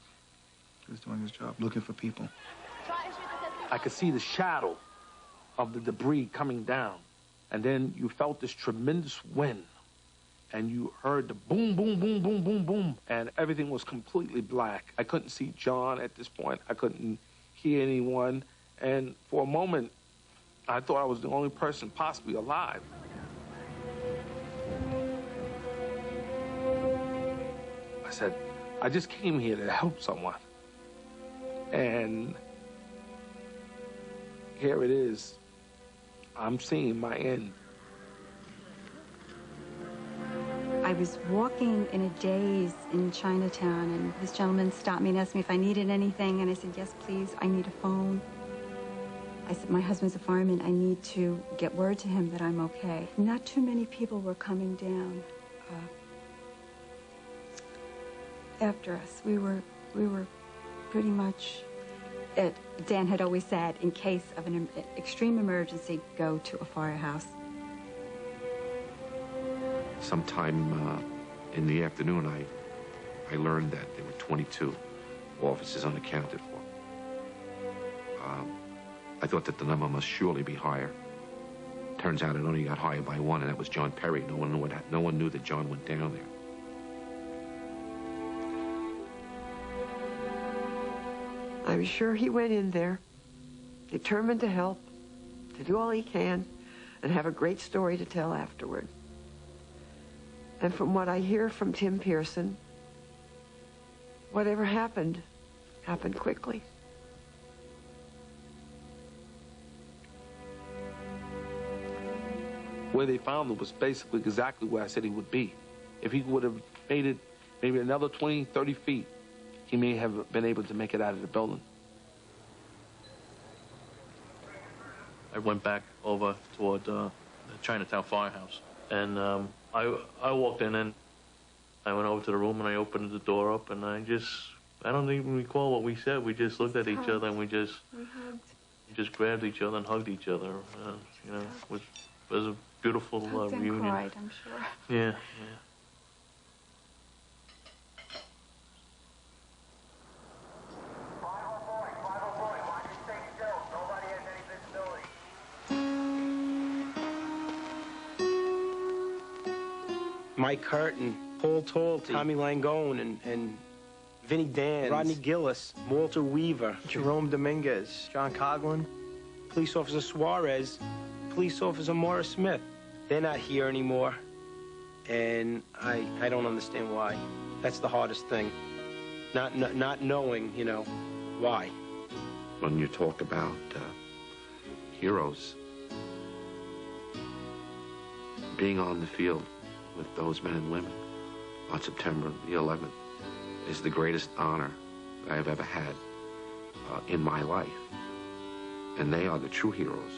He was doing his job, looking for people. I could see the shadow of the debris coming down, and then you felt this tremendous wind, and you heard the boom, boom, boom, boom, boom, boom, and everything was completely black. I couldn't see John at this point. I couldn't hear anyone, and for a moment, I thought I was the only person possibly alive. I said, I just came here to help someone. And here it is. I'm seeing my end. I was walking in a daze in Chinatown, and this gentleman stopped me and asked me if I needed anything, and I said, "Yes, please, I need a phone." I said, "My husband's a fireman. I need to get word to him that I'm okay." Not too many people were coming down after us. We were pretty much, Dan had always said, in case of an extreme emergency, go to a firehouse. Sometime in the afternoon, I learned that there were 22 officers unaccounted for. I thought that the number must surely be higher. Turns out it only got higher by 1, and that was John Perry. No one knew that John went down there. I'm sure he went in there, determined to help, to do all he can, and have a great story to tell afterward. And from what I hear from Tim Pearson, whatever happened, happened quickly. Where they found him was basically exactly where I said he would be. If he would have made it maybe another 20, 30 feet, he may have been able to make it out of the building. I went back over toward the Chinatown firehouse, and I walked in, and I went over to the room, and I opened the door up, and I don't even recall what we said. We just looked at each other, and we just grabbed each other and hugged each other. You know, it was a beautiful reunion. Cried, I'm sure. Yeah. Mike Curtin, Paul Talty, Tommy Langone, and Vinny Dan, Rodney Gillis, Walter Weaver, Jerome Dominguez, John Coughlin, Police Officer Suarez, Police Officer Morris Smith. They're not here anymore, and I don't understand why. That's the hardest thing, not knowing, you know, why. When you talk about heroes, being on the field with those men and women on September the 11th is the greatest honor I have ever had in my life. And they are the true heroes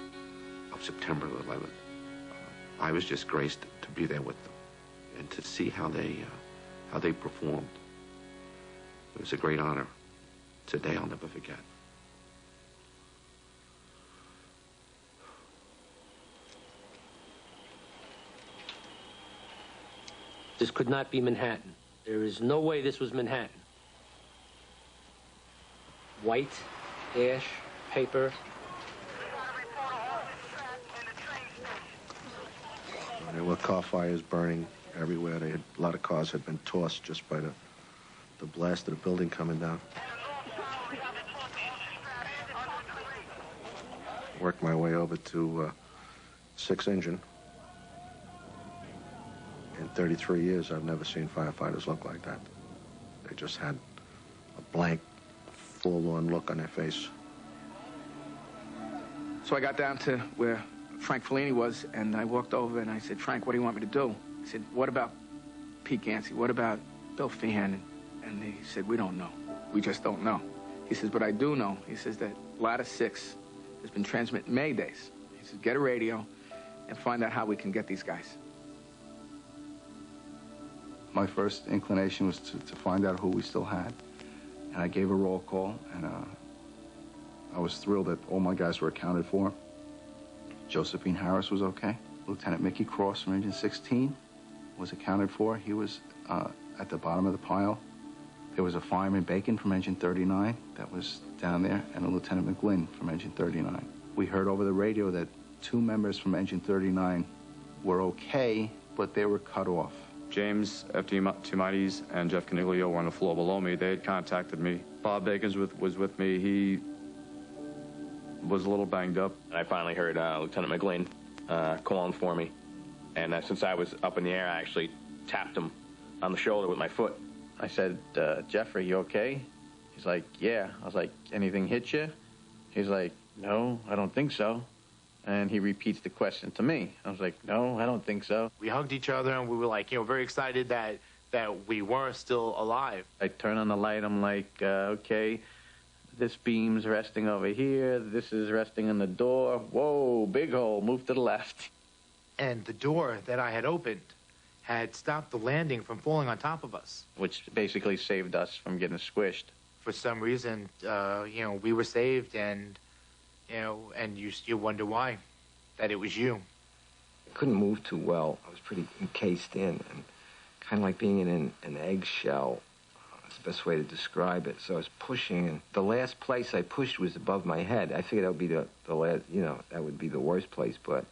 of September 11th. I was just graced to be there with them and to see how they performed. It was a great honor. It's a day I'll never forget. This could not be Manhattan. There is no way this was Manhattan. White, ash, paper. There were car fires burning everywhere. A lot of cars had been tossed just by the blast of the building coming down. Worked my way over to 6-engine. In 33 years, I've never seen firefighters look like that. They just had a blank, forlorn look on their face. So I got down to where Frank Fellini was, and I walked over and I said, Frank, what do you want me to do? He said, what about Pete Gansey? What about Bill Feehan? And he said, we don't know. We just don't know. He says, but I do know. He says that Ladder 6 has been transmitting Maydays. He says, get a radio and find out how we can get these guys. My first inclination was to find out who we still had. And I gave a roll call, and I was thrilled that all my guys were accounted for. Josephine Harris was okay. Lieutenant Mickey Cross from Engine 16 was accounted for. He was at the bottom of the pile. There was a fireman Bacon from Engine 39 that was down there, and a Lieutenant McGlynn from Engine 39. We heard over the radio that 2 members from Engine 39 were okay, but they were cut off. James F. Tumaitis and Jeff Caniglio were on the floor below me. They had contacted me. Bob Bacon was with me. He was a little banged up. I finally heard Lieutenant McGlynn calling for me. And since I was up in the air, I actually tapped him on the shoulder with my foot. I said, Jeffrey, you okay? He's like, yeah. I was like, anything hit you? He's like, no, I don't think so. And he repeats the question to me. I was like, no, I don't think so. We hugged each other, and we were like, very excited that we were still alive. I turn on the light. I'm like, okay, this beam's resting over here. This is resting on the door. Whoa, big hole, move to the left. And the door that I had opened had stopped the landing from falling on top of us. Which basically saved us from getting squished. For some reason, we were saved, and and you wonder why, that it was you. I couldn't move too well. I was pretty encased in, and kind of like being in an eggshell. That's the best way to describe it. So I was pushing, and the last place I pushed was above my head. I figured that would be the last, that would be the worst place, but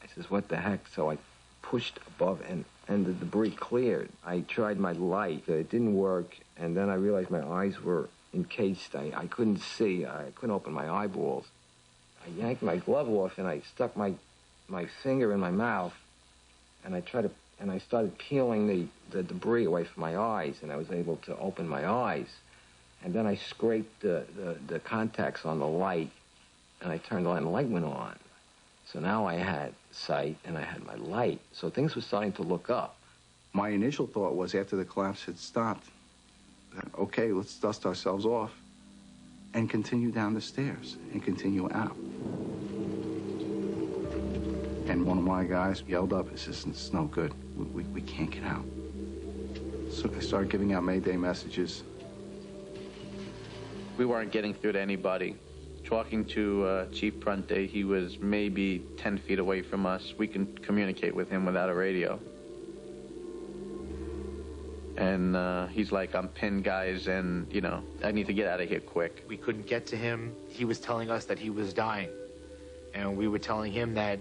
I says, what the heck? So I pushed above, and the debris cleared. I tried my light. It didn't work, and then I realized my eyes were encased. I couldn't see. I couldn't open my eyeballs. I yanked my glove off, and I stuck my finger in my mouth, and I started peeling the debris away from my eyes, and I was able to open my eyes. And then I scraped the contacts on the light, and I turned the light, and the light went on. So now I had sight, and I had my light. So things were starting to look up. My initial thought was, after the collapse had stopped, okay, let's dust ourselves off and continue down the stairs and continue out. And one of my guys yelled up, he says, it's no good. We can't get out. So I started giving out Mayday messages. We weren't getting through to anybody. Talking to Chief Prunte, he was maybe 10 feet away from us. We can communicate with him without a radio. And he's like, I'm pinned, guys, and, I need to get out of here quick. We couldn't get to him. He was telling us that he was dying. And we were telling him that,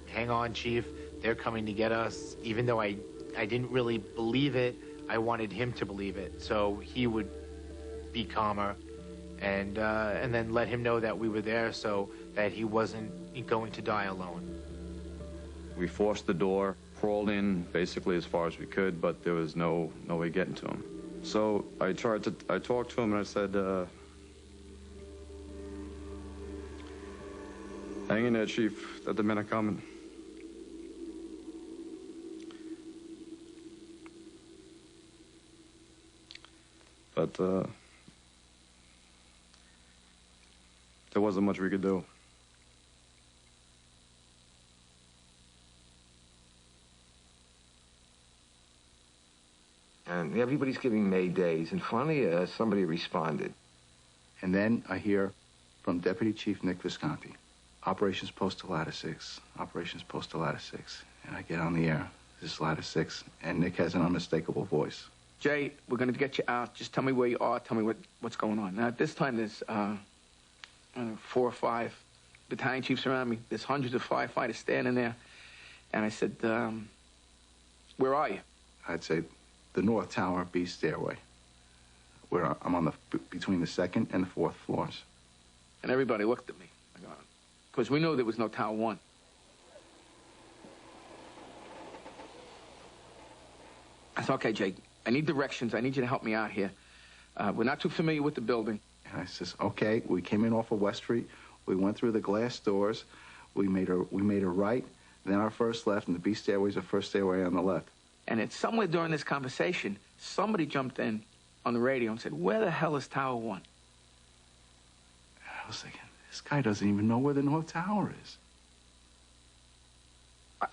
hang on, Chief, they're coming to get us. Even though I didn't really believe it, I wanted him to believe it. So he would be calmer and then let him know that we were there so that he wasn't going to die alone. We forced the door, crawled in basically as far as we could, but there was no way getting to him. So I talked to him and I said, hang in there, Chief, that the men are coming. But there wasn't much we could do. And everybody's giving Maydays, and finally somebody responded. And then I hear from Deputy Chief Nick Visconti, Operations Post to Ladder 6, Operations Post to Ladder 6. And I get on the air, this is Ladder 6, and Nick has an unmistakable voice. Jay, we're going to get you out. Just tell me where you are. Tell me what's going on. Now, at this time, there's 4 or 5 battalion chiefs around me. There's hundreds of firefighters standing there. And I said, where are you? I'd say the North Tower B stairway, where I'm on between the 2nd and the 4th floors. And everybody looked at me. Because we knew there was no Tower 1. I said, okay, Jake, I need directions. I need you to help me out here. We're not too familiar with the building. And I says, okay, we came in off of West Street. We went through the glass doors. We made a right, then our first left, and the B stairway's the first stairway on the left. And it's somewhere during this conversation, somebody jumped in on the radio and said, where the hell is Tower 1? I was thinking, this guy doesn't even know where the North Tower is.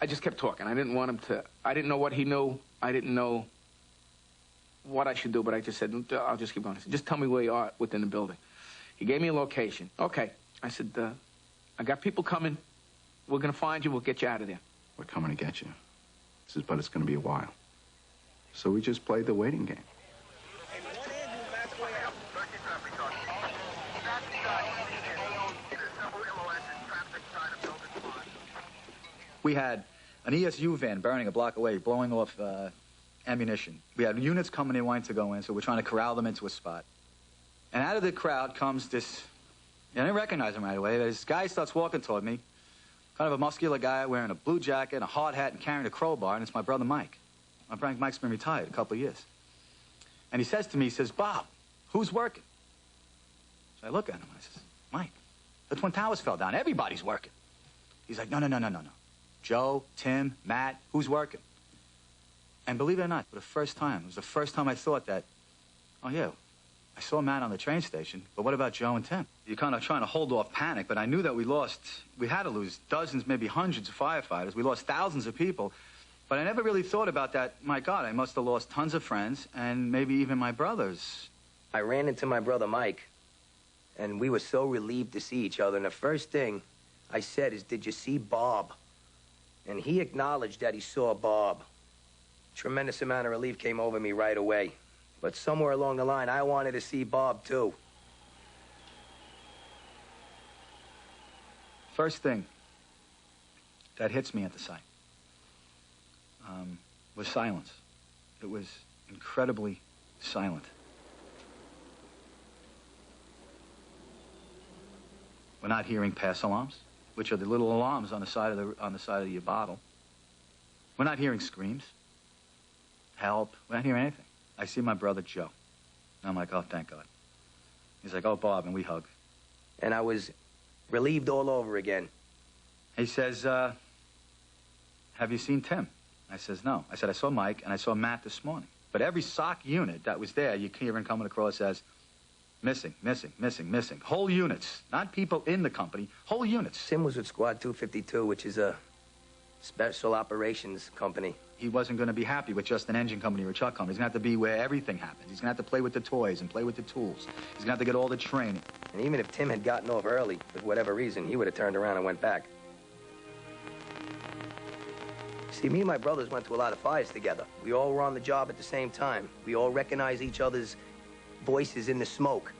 I just kept talking. I didn't want him to... I didn't know what he knew. I didn't know what I should do, but I just said, I'll just keep going. I said, just tell me where you are within the building. He gave me a location. Okay. I said, I got people coming. We're going to find you. We'll get you out of there. We're coming to get you. But it's going to be a while. So we just played the waiting game. We had an ESU van burning a block away, blowing off ammunition. We had units coming in wanting to go in, so we're trying to corral them into a spot. And out of the crowd comes this, I didn't recognize him right away. This guy starts walking toward me, kind of a muscular guy wearing a blue jacket, a hard hat, and carrying a crowbar, and it's my brother Mike. My brother Mike's been retired a couple of years. And he says to me, he says, Bob, who's working? So I look at him, I says, Mike, the Twin Towers fell down. Everybody's working. He's like, no. Joe, Tim, Matt, who's working? And believe it or not, for the first time, it was the first time I thought that, oh, yeah, I saw Matt on the train station, but what about Joe and Tim? You're kind of trying to hold off panic, but I knew that we had to lose dozens, maybe hundreds of firefighters. We lost thousands of people, but I never really thought about that. My God, I must have lost tons of friends, and maybe even my brothers. I ran into my brother Mike, and we were so relieved to see each other, and the first thing I said is, did you see Bob? And he acknowledged that he saw Bob. Tremendous amount of relief came over me right away. But somewhere along the line, I wanted to see Bob, too. First thing that hits me at the site was silence. It was incredibly silent. We're not hearing pass alarms, which are the little alarms on the side of your bottle. We're not hearing screams, help. We're not hearing anything. I see my brother Joe. And I'm like, oh, thank God. He's like, oh, Bob, and we hug. And I was relieved all over again. He says, have you seen Tim? I says, no. I said, I saw Mike and I saw Matt this morning. But every SOC unit that was there, you hear him coming across as missing. Whole units, not people in the company, whole units. Tim was with Squad 252, which is a special operations company. He wasn't going to be happy with just an engine company or a truck company. He's going to have to be where everything happens. He's going to have to play with the toys and play with the tools. He's going to have to get all the training. And even if Tim had gotten off early, for whatever reason, he would have turned around and went back. See, me and my brothers went to a lot of fires together. We all were on the job at the same time. We all recognized each other's voices in the smoke.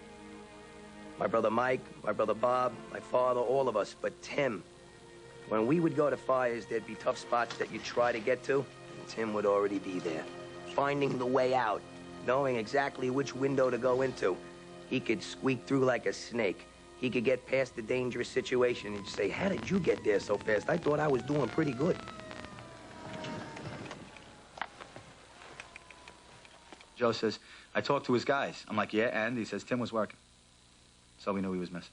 My brother Mike, my brother Bob, my father, all of us. But Tim, when we would go to fires, there'd be tough spots that you'd try to get to, and Tim would already be there, finding the way out, knowing exactly which window to go into. He could squeak through like a snake. He could get past the dangerous situation and say, how did you get there so fast? I thought I was doing pretty good. Joe says, I talked to his guys. I'm like, yeah, and? He says, Tim was working. So we knew he was missing.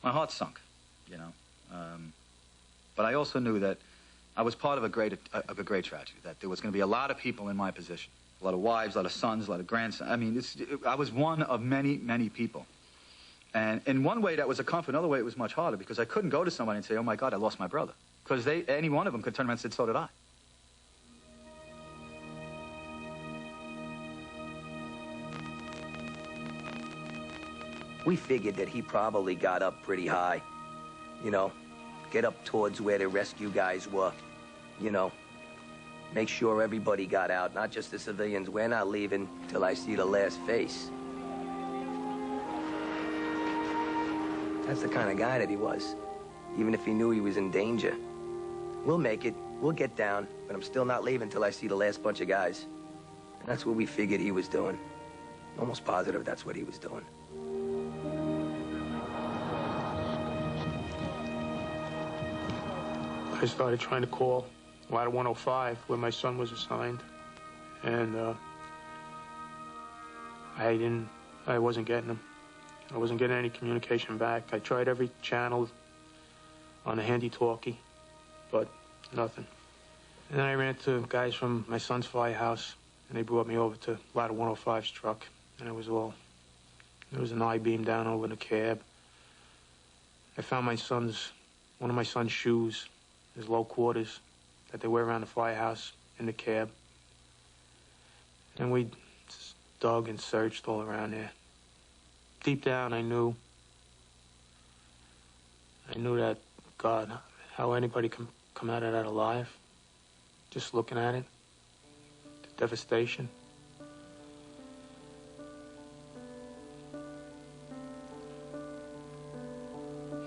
My heart sunk, you know. But I also knew that I was part of a great tragedy, that there was going to be a lot of people in my position A lot of wives, a lot of sons, a lot of grandsons. I mean, I was one of many, many people. And in one way, that was a comfort. Another way, it was much harder because I couldn't go to somebody and say, oh, my God, I lost my brother. Because any one of them could turn around and say, so did I. We figured that he probably got up pretty high. You know, get up towards where the rescue guys were. You know, make sure everybody got out, not just the civilians. We're not leaving till I see the last face. That's the kind of guy that he was, even if he knew he was in danger. We'll make it. We'll get down, but I'm still not leaving till I see the last bunch of guys. And that's what we figured he was doing. Almost positive that's what he was doing. I started trying to call Ladder 105, where my son was assigned, and I wasn't getting him. I wasn't getting any communication back. I tried every channel on the handy-talkie, but nothing. And then I ran into guys from my son's firehouse, and they brought me over to Ladder 105's truck, and there was an I-beam down over the cab. I found one of my son's shoes, his low quarters that they wear around the firehouse, in the cab. And we just dug and searched all around there. Deep down, I knew that, God, how anybody can come out of that alive. Just looking at it, the devastation.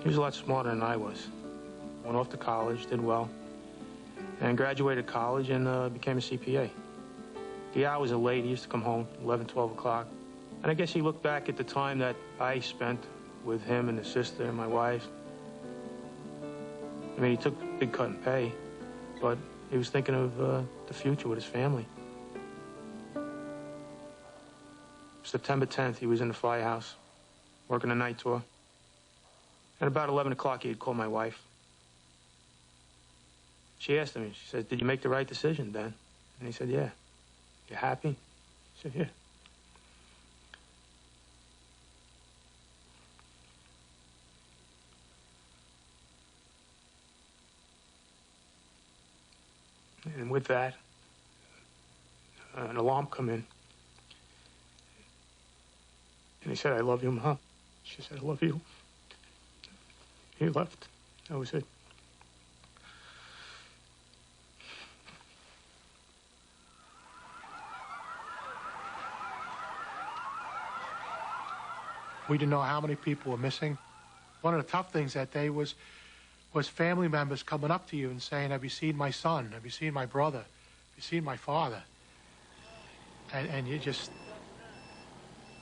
He was a lot smarter than I was. Went off to college, did well, and graduated college and became a CPA. The hours are late. He used to come home 11, 12 o'clock. And I guess he looked back at the time that I spent with him and his sister and my wife. I mean, he took a big cut in pay, but he was thinking of the future with his family. September 10th, he was in the firehouse, working a night tour. At about 11 o'clock, he had called my wife. She asked him, she said, did you make the right decision, Dan? And he said, yeah. You happy? He said, yeah. And with that, an alarm come in. And he said, I love you, Mom. She said, I love you. He left. That was it. We didn't know how many people were missing. One of the tough things that day was family members coming up to you and saying, have you seen my son? Have you seen my brother? Have you seen my father? And you just,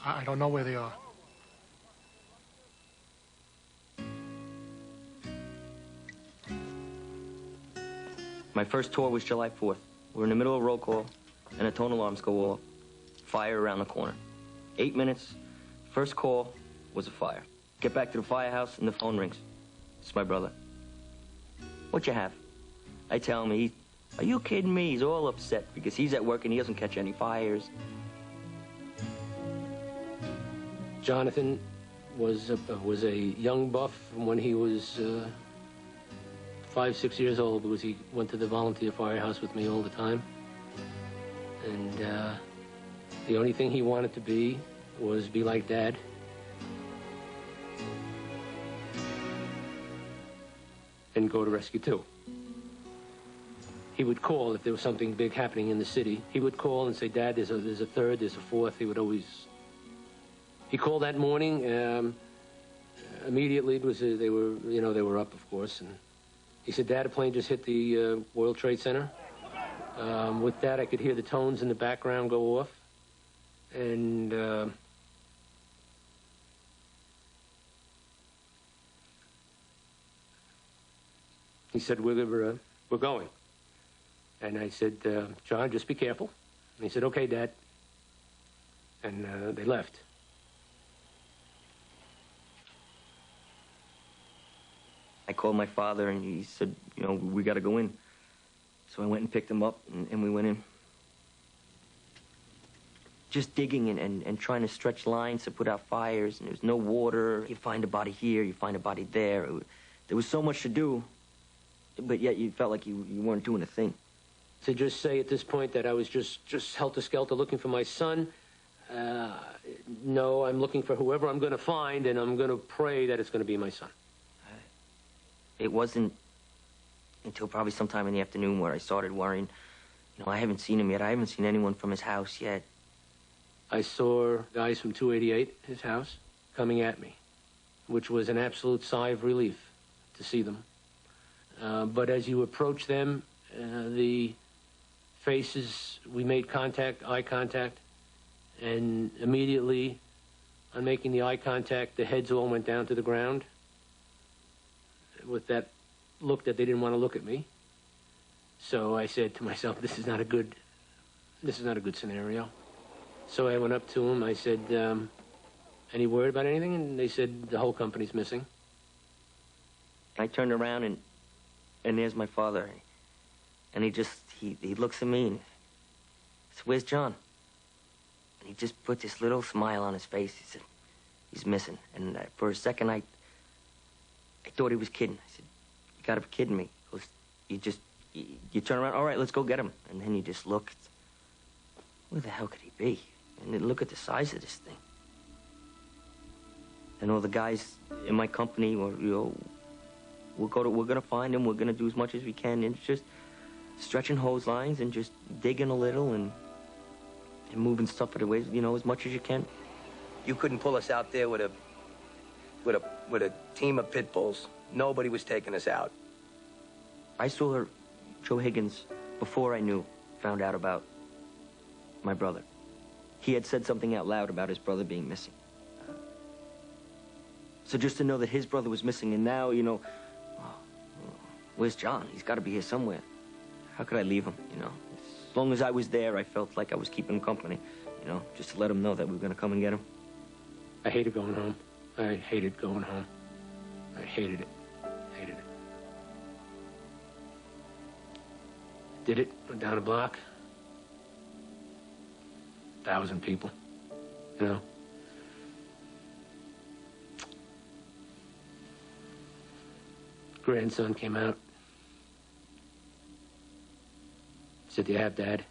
I don't know where they are. My first tour was July 4th. We're in the middle of roll call, and the tone alarms go off. Fire around the corner. 8 minutes. First call was a fire. Get back to the firehouse, and the phone rings. It's my brother. What you have? I tell him, are you kidding me? He's all upset because he's at work and he doesn't catch any fires. Jonathan was a young buff from when he was 5, 6 years old, because he went to the volunteer firehouse with me all the time. And the only thing he wanted to be was be like Dad. And go to Rescue 2. He would call if there was something big happening in the city. He would call and say, Dad, there's a third, there's a fourth. He would always... He called that morning. Immediately, it was they were up, of course. And he said, Dad, a plane just hit the World Trade Center. With that, I could hear the tones in the background go off. And... he said, we're going. And I said, John, just be careful. And he said, okay, Dad. And they left. I called my father, and he said, we got to go in. So I went and picked him up, and we went in. just digging and trying to stretch lines to put out fires, and there was no water. You find a body here, you find a body there. There was so much to do, but yet you felt like you weren't doing a thing. To just say at this point that I was just helter-skelter looking for my son, no, I'm looking for whoever I'm going to find, and I'm going to pray that it's going to be my son. It wasn't until probably sometime in the afternoon where I started worrying. You know, I haven't seen him yet. I haven't seen anyone from his house yet. I saw guys from 288, his house, coming at me, which was an absolute sigh of relief to see them. But as you approach them, the faces, we made contact, eye contact, and immediately on making the eye contact, the heads all went down to the ground with that look that they didn't want to look at me. So I said to myself, this is not a good scenario. So I went up to them. I said, any word about anything? And they said, the whole company's missing. I turned around, and there's my father. And he looks at me and says, where's John? And he just put this little smile on his face. He said, he's missing. And for a second, I thought he was kidding. I said, you gotta be kidding me. He goes, you turn around, all right, let's go get him. And then you just look, where the hell could he be? And then look at the size of this thing. And all the guys in my company, or, you know, we're gonna find him. We're gonna do as much as we can. And it's just stretching hose lines and just digging a little and moving stuff out of the way, you know, as much as you can. You couldn't pull us out there with a team of pit bulls. Nobody was taking us out. I saw Joe Higgins before I found out about my brother. He had said something out loud about his brother being missing. So just to know that his brother was missing, and now, you know, where's John? He's got to be here somewhere. How could I leave him, you know? As long as I was there, I felt like I was keeping him company, you know, just to let him know that we were going to come and get him. I hated going home. I hated going home. I hated it. Hated it. Did it, went down a block. 1,000 people, you know. Grandson came out. Said, do you have Dad?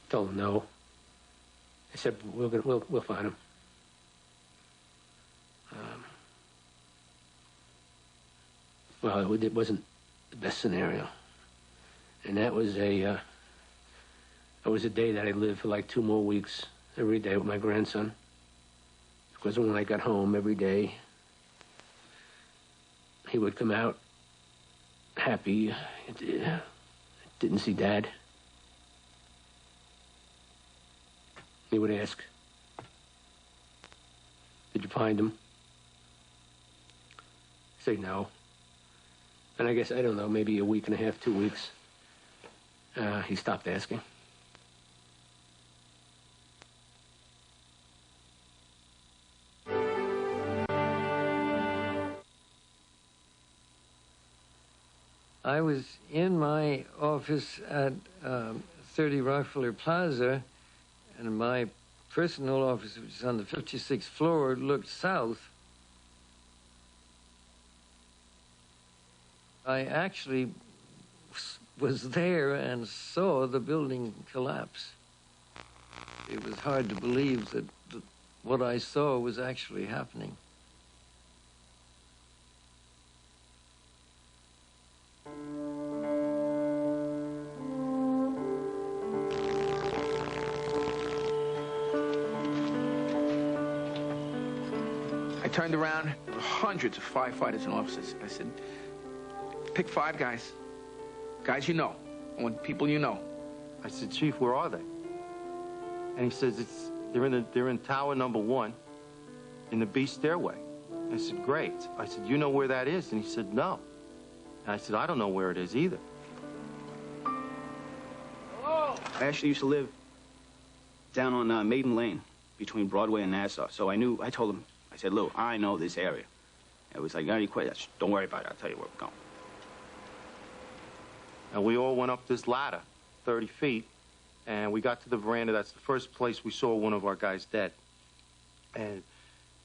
Told him no. I said, we'll find him. Well, it wasn't the best scenario. And that was a day that I lived for like 2 more weeks, every day with my grandson. Because when I got home every day, he would come out happy. Didn't see Dad. He would ask, did you find him? Say no. And I guess, I don't know, maybe a week and a half, 2 weeks, he stopped asking. I was in my office at 30 Rockefeller Plaza, and my personal office, which is on the 56th floor, looked south. I actually was there and saw the building collapse. It was hard to believe that what I saw was actually happening. I turned around, there were hundreds of firefighters and officers. I said, pick 5 guys. Guys you know. I want people you know. I said, Chief, where are they? And he says, they're in tower number 1 in the B stairway. I said, great. I said, you know where that is? And he said, no. And I said, I don't know where it is either. I actually used to live down on Maiden Lane between Broadway and Nassau. So I told him, I said, Lou, I know this area. It was like, got any questions? Don't worry about it. I'll tell you where we're going. And we all went up this ladder 30 feet, and we got to the veranda. That's the first place we saw one of our guys dead. And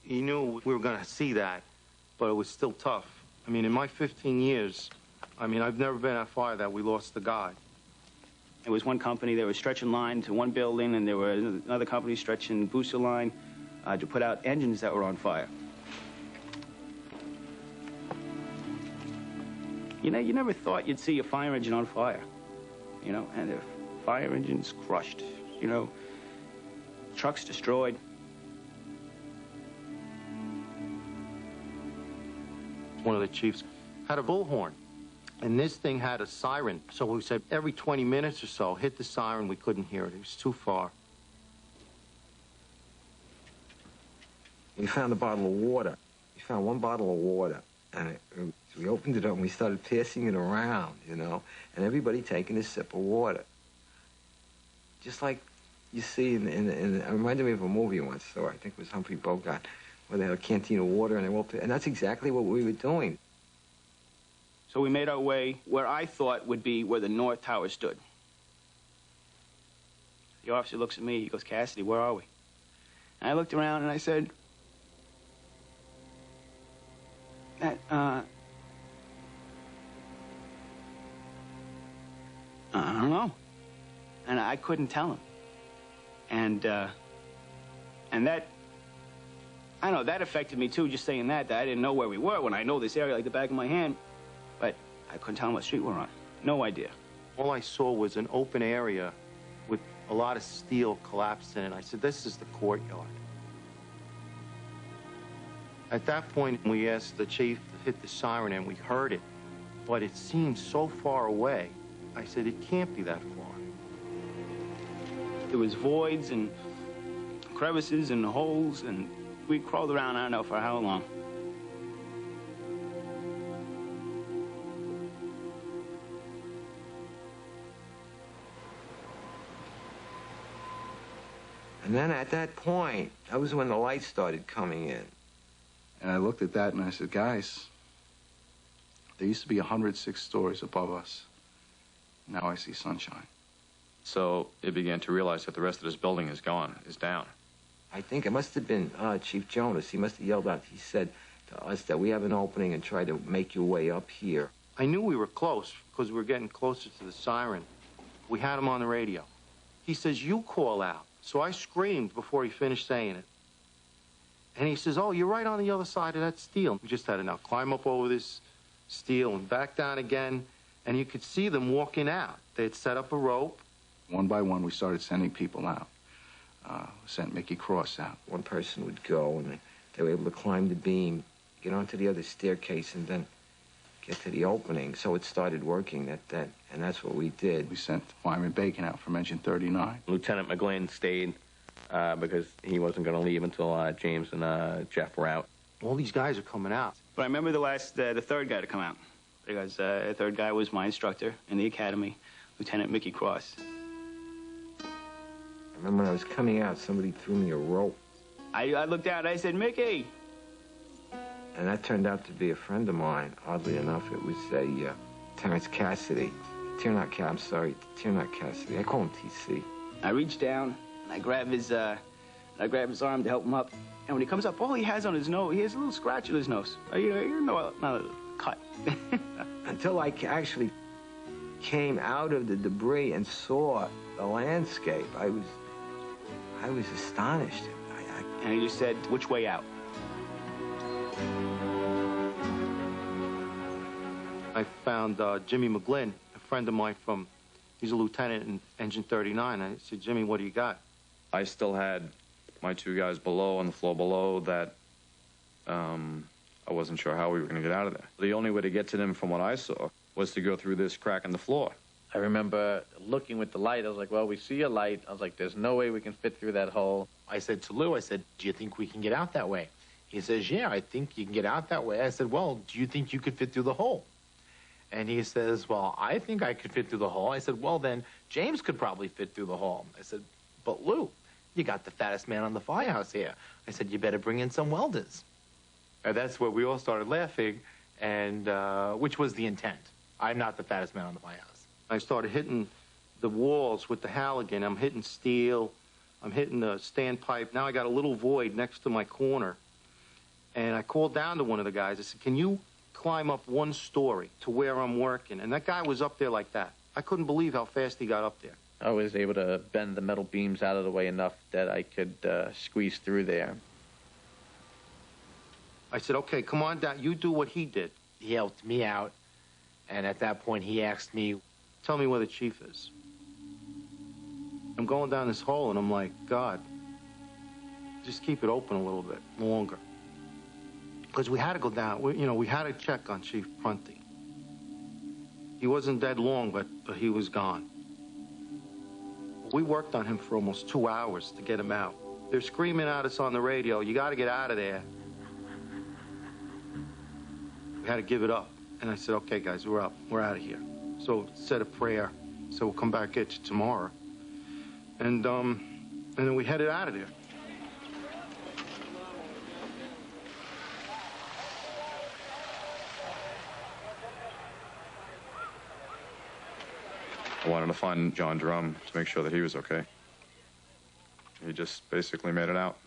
you knew we were going to see that, but it was still tough. I mean, in my 15 years, I mean, I've never been at a fire that we lost the guy. There was one company, they were stretching line to one building, and there were another company stretching booster line to put out engines that were on fire. You know, you never thought you'd see a fire engine on fire, you know, and the fire engines crushed, you know, trucks destroyed. One of the chiefs had a bullhorn, and this thing had a siren. So we said every 20 minutes or so, hit the siren. We couldn't hear it. It was too far. We found a bottle of water. We found one bottle of water, and we opened it up and we started passing it around, you know, and everybody taking a sip of water. Just like you see it reminded me of a movie I once saw. I think it was Humphrey Bogart, where they had a canteen of water and they all, and that's exactly what we were doing. So we made our way where I thought would be where the North Tower stood. The officer looks at me, he goes, "Cassidy, where are we?" And I looked around and I said, I don't know. And I couldn't tell him. And that, I don't know, that affected me too, just saying that I didn't know where we were when I know this area like the back of my hand. But I couldn't tell him what street we're on. No idea. All I saw was an open area with a lot of steel collapsed in it. I said, this is the courtyard. At that point, we asked the chief to hit the siren, and we heard it. But it seemed so far away. I said, it can't be that far. There was voids and crevices and holes, and we crawled around, I don't know for how long. And then at that point, that was when the lights started coming in. And I looked at that and I said, guys, there used to be 106 stories above us. Now I see sunshine. So it began to realize that the rest of this building is gone, is down. I think it must have been Chief Jonas. He must have yelled out. He said to us that we have an opening and try to make your way up here. I knew we were close because we were getting closer to the siren. We had him on the radio. He says, "You call out." So I screamed before he finished saying it. And he says, "Oh, you're right on the other side of that steel." We just had to now climb up over this steel and back down again. And you could see them walking out. They had set up a rope. One by one, we started sending people out. Sent Mickey Cross out. One person would go, and they were able to climb the beam, get onto the other staircase, and then get to the opening. So it started working, and that's what we did. We sent Fireman Bacon out from Engine 39. Lieutenant McGlynn stayed because he wasn't going to leave until James and Jeff were out. All these guys are coming out. But I remember the third guy to come out. Because the third guy was my instructor in the academy, Lieutenant Mickey Cross. I remember when I was coming out, somebody threw me a rope. I looked out and I said, "Mickey!" And that turned out to be a friend of mine. Oddly enough, it was Terrence Cassidy. Tiernot Cassidy. I call him TC. I reached down, and I grabbed his arm to help him up. And when he comes up, all he has on his nose, he has a little scratch on his nose. You know, not a cut. Until I actually came out of the debris and saw the landscape, I was astonished. And he just said, "Which way out?" I found Jimmy McGlynn, a friend of mine he's a lieutenant in Engine 39. I said, "Jimmy, what do you got?" I still had my two guys below on the floor below that I wasn't sure how we were going to get out of there. The only way to get to them from what I saw was to go through this crack in the floor. I remember looking with the light. I was like, well, we see a light. I was like, there's no way we can fit through that hole. I said to Lou, I said, "Do you think we can get out that way?" He says, "Yeah, I think you can get out that way." I said, "Well, do you think you could fit through the hole?" And he says, "Well, I think I could fit through the hole." I said, "Well, then James could probably fit through the hole." I said, "But Lou, you got the fattest man on the firehouse here." I said, "You better bring in some welders." And that's where we all started laughing, and which was the intent. I'm not the fattest man on the firehouse. I started hitting the walls with the Halligan. I'm hitting steel. I'm hitting the standpipe. Now I got a little void next to my corner. And I called down to one of the guys. I said, can you climb up one story to where I'm working? And that guy was up there like that. I couldn't believe how fast he got up there. I was able to bend the metal beams out of the way enough that I could squeeze through there. I said, okay, come on down. You do what he did. He helped me out, and at that point he asked me, tell me where the chief is. I'm going down this hole, and I'm like, God, just keep it open a little bit longer. Because we had to go down. We had to check on Chief Prunty. He wasn't dead long, but he was gone. We worked on him for almost 2 hours to get him out. They're screaming at us on the radio, you got to get out of there. We had to give it up. And I said, okay, guys, we're up. We're out of here. So said a prayer. So we'll come back get you tomorrow. And then we headed out of there. I wanted to find John Drum to make sure that he was okay. He just basically made it out.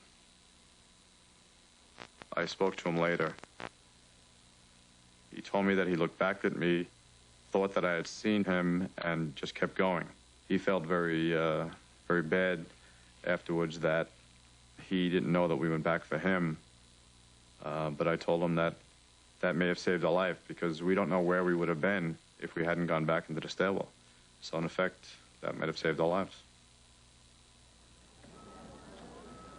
I spoke to him later. He told me that he looked back at me, thought that I had seen him, and just kept going. He felt very, very bad afterwards that he didn't know that we went back for him. But I told him that that may have saved our life because we don't know where we would have been if we hadn't gone back into the stairwell. So in effect, that might have saved our lives.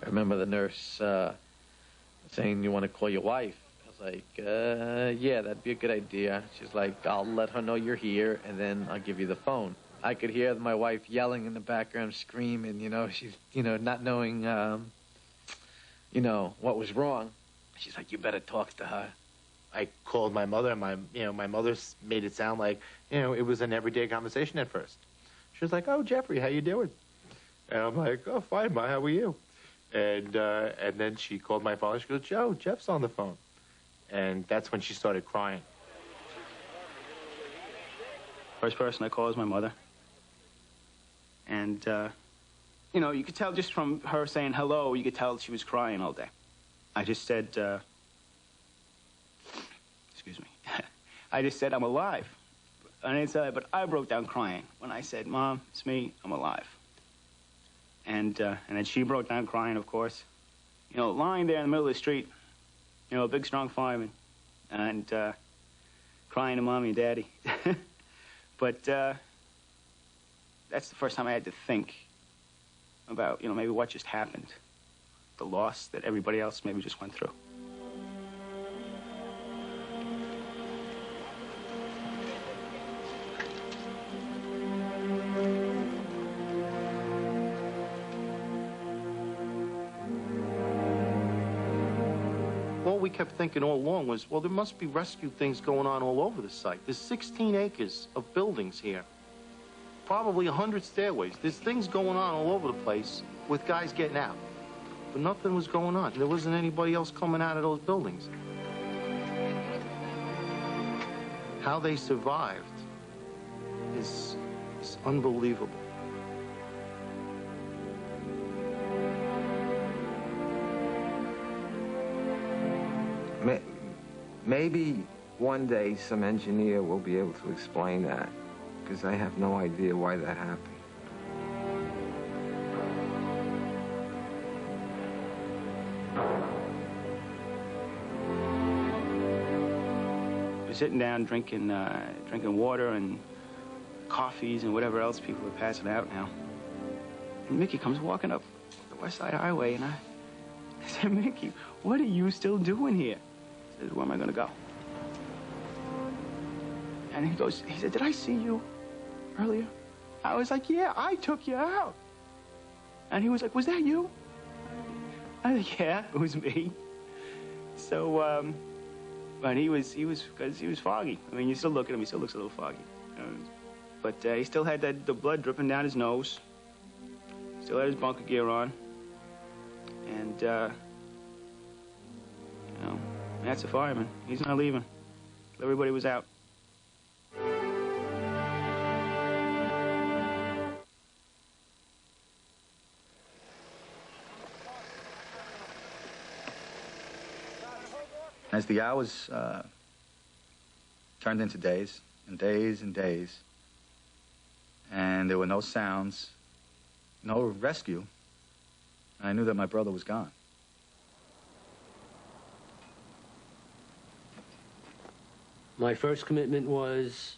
I remember the nurse saying, you want to call your wife? I was like, yeah, that'd be a good idea. She's like, I'll let her know you're here, and then I'll give you the phone. I could hear my wife yelling in the background, screaming, she's, not knowing, what was wrong. She's like, you better talk to her. I called my mother, and my mother made it sound like, it was an everyday conversation at first. She was like, oh, Jeffrey, how you doing? And I'm like, oh, fine, Ma, how are you? And then she called my father. She goes, Joe, Jeff's on the phone. And that's when she started crying. First person I called was my mother. And, you could tell just from her saying hello, you could tell she was crying all day. I just said, excuse me. I just said, I'm alive. I didn't say that, but I broke down crying when I said, Mom, it's me, I'm alive. And then she broke down crying, of course. Lying there in the middle of the street, a big, strong fireman, and crying to Mommy and Daddy. But that's the first time I had to think about, maybe what just happened. The loss that everybody else maybe just went through. All we kept thinking all along was, well, there must be rescue things going on all over the site. There's 16 acres of buildings here. Probably 100 stairways. There's things going on all over the place with guys getting out. But nothing was going on. There wasn't anybody else coming out of those buildings. How they survived is unbelievable. Maybe one day some engineer will be able to explain that, because I have no idea why that happened. We're sitting down drinking water and coffees and whatever else people are passing out now. And Mickey comes walking up the West Side Highway, and I said, Mickey, what are you still doing here? I said, where am I going to go? And he said, did I see you earlier? I was like, yeah, I took you out. And he was like, was that you? I was like, yeah, it was me. So, but he was foggy. I mean, you still look at him, he still looks a little foggy. But he still had the blood dripping down his nose. Still had his bunker gear on. And, that's a fireman. He's not leaving. Everybody was out. As the hours turned into days and days and days, and there were no sounds, no rescue, I knew that my brother was gone. My first commitment was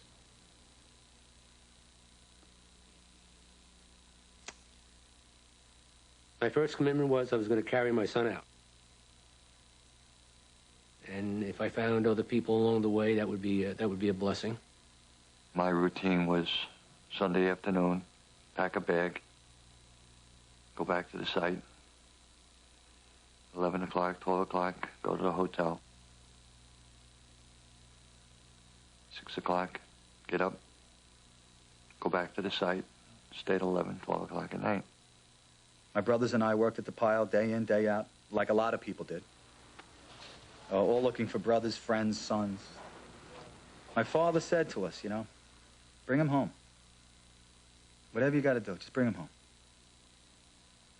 I was going to carry my son out. And if I found other people along the way, that would be a blessing. My routine was Sunday afternoon, pack a bag, go back to the site, 11 o'clock, 12 o'clock, go to the hotel. 6 o'clock, get up, go back to the site, stay till 11, 12 o'clock at night. My brothers and I worked at the pile day in, day out, like a lot of people did. All looking for brothers, friends, sons. My father said to us, you know, bring them home. Whatever you got to do, just bring them home.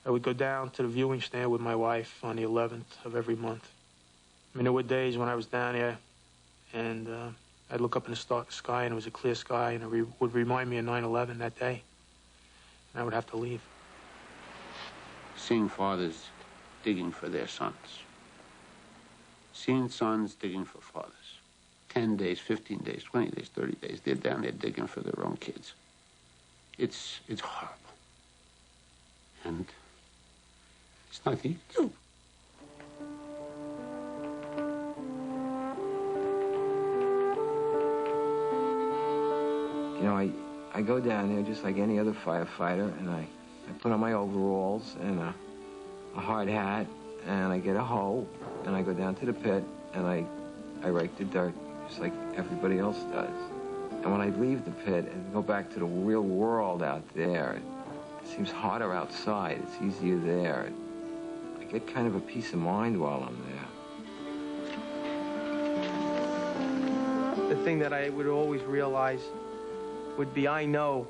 I would go down to the viewing stand with my wife on the 11th of every month. I mean, there were days when I was down there, and I'd look up in the sky, and it was a clear sky, and it would remind me of 9/11 that day, and I would have to leave. Seeing fathers digging for their sons. Seeing sons digging for fathers. 10 days, 15 days, 20 days, 30 days. They're down there digging for their own kids. It's horrible. And it's nothing you can do. You know, I go down there just like any other firefighter, and I put on my overalls and a hard hat, and I get a hoe, and I go down to the pit, and I rake the dirt just like everybody else does. And when I leave the pit and go back to the real world out there, it seems harder outside. It's easier there. I get kind of a peace of mind while I'm there. The thing that I would always realize would be I know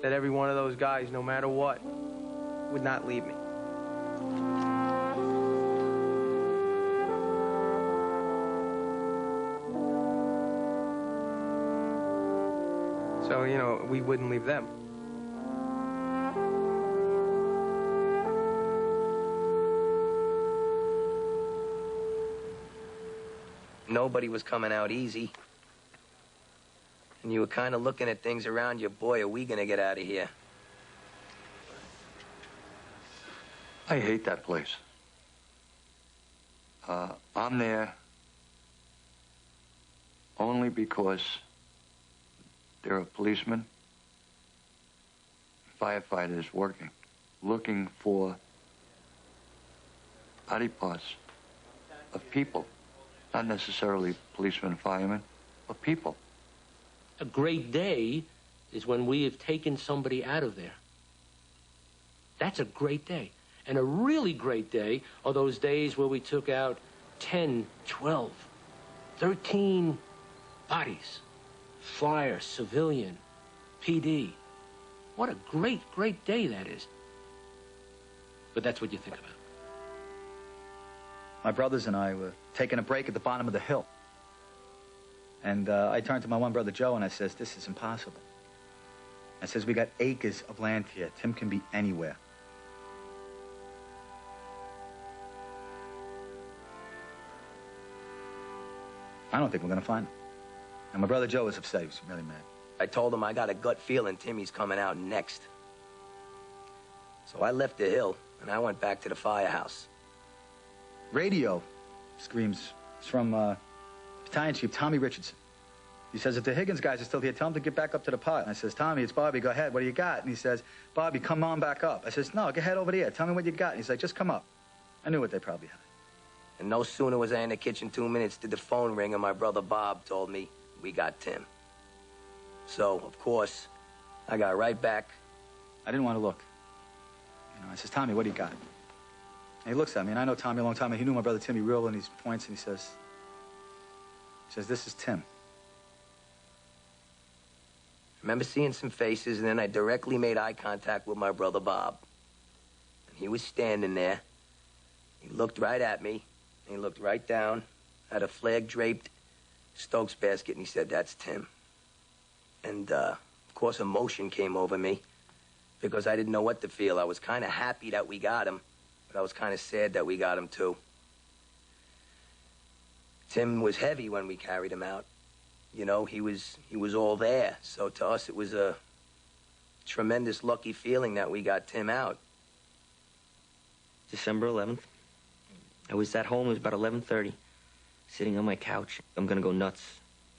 that every one of those guys, no matter what, would not leave me. So, you know, we wouldn't leave them. Nobody was coming out easy. And you were kind of looking at things around you. Boy, are we going to get out of here? I hate that place. I'm there only because there are policemen, firefighters working, looking for body parts of people. Not necessarily policemen and firemen, but people. A great day is when we have taken somebody out of there. That's a great day. And a really great day are those days where we took out 10, 12, 13 bodies. Fire, civilian, PD. What a great, great day that is. But that's what you think about. My brothers and I were taking a break at the bottom of the hill. And I turned to my one brother, Joe, and I says, this is impossible. I says, we got acres of land here. Tim can be anywhere. I don't think we're going to find him. And my brother Joe was upset. He was really mad. I told him I got a gut feeling Timmy's coming out next. So I left the hill, and I went back to the firehouse. Radio screams. It's from Battalion Chief Tommy Richardson. He says, if the Higgins guys are still here, tell them to get back up to the pot. And I says, Tommy, it's Bobby. Go ahead. What do you got? And he says, Bobby, come on back up. I says, no, get head over there. Tell me what you got. And he's like, just come up. I knew what they probably had. And no sooner was I in the kitchen 2 minutes did the phone ring, and my brother Bob told me we got Tim. So, of course, I got right back. I didn't want to look. You know, I says, Tommy, what do you got? And he looks at me, and I know Tommy a long time, and he knew my brother Timmy real well, and he points, and he says, this is Tim. I remember seeing some faces, and then I directly made eye contact with my brother Bob. And he was standing there. He looked right at me, and he looked right down, had a flag-draped Stokes basket, and he said, "That's Tim." And, of course, emotion came over me because I didn't know what to feel. I was kind of happy that we got him, but I was kind of sad that we got him, too. Tim was heavy when we carried him out. You know, he was all there. So to us, it was a tremendous lucky feeling that we got Tim out. December 11th. I was at home. It was about 11:30, sitting on my couch. I'm gonna go nuts.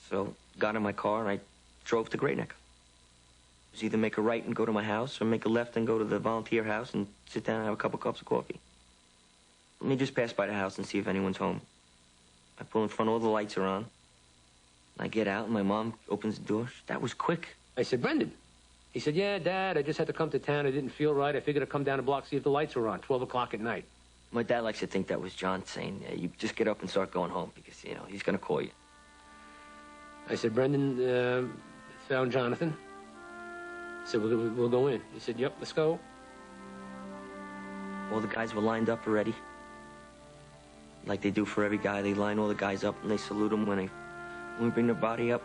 So got in my car and I drove to Great Neck. It was either make a right and go to my house or make a left and go to the volunteer house and sit down and have a couple cups of coffee. Let me just pass by the house and see if anyone's home. I pull in front, all the lights are on. I get out, and my mom opens the door. That was quick. I said, "Brendan." He said, "Yeah, Dad, I just had to come to town. I didn't feel right. I figured I'd come down the block, see if the lights were on, 12 o'clock at night." My dad likes to think that was John saying, "Yeah, you just get up and start going home because, you know, he's going to call you." I said, "Brendan, found Jonathan." I said, we'll go in. He said, "Yep, let's go." All the guys were lined up already. Like they do for every guy. They line all the guys up and they salute them when we bring their body up.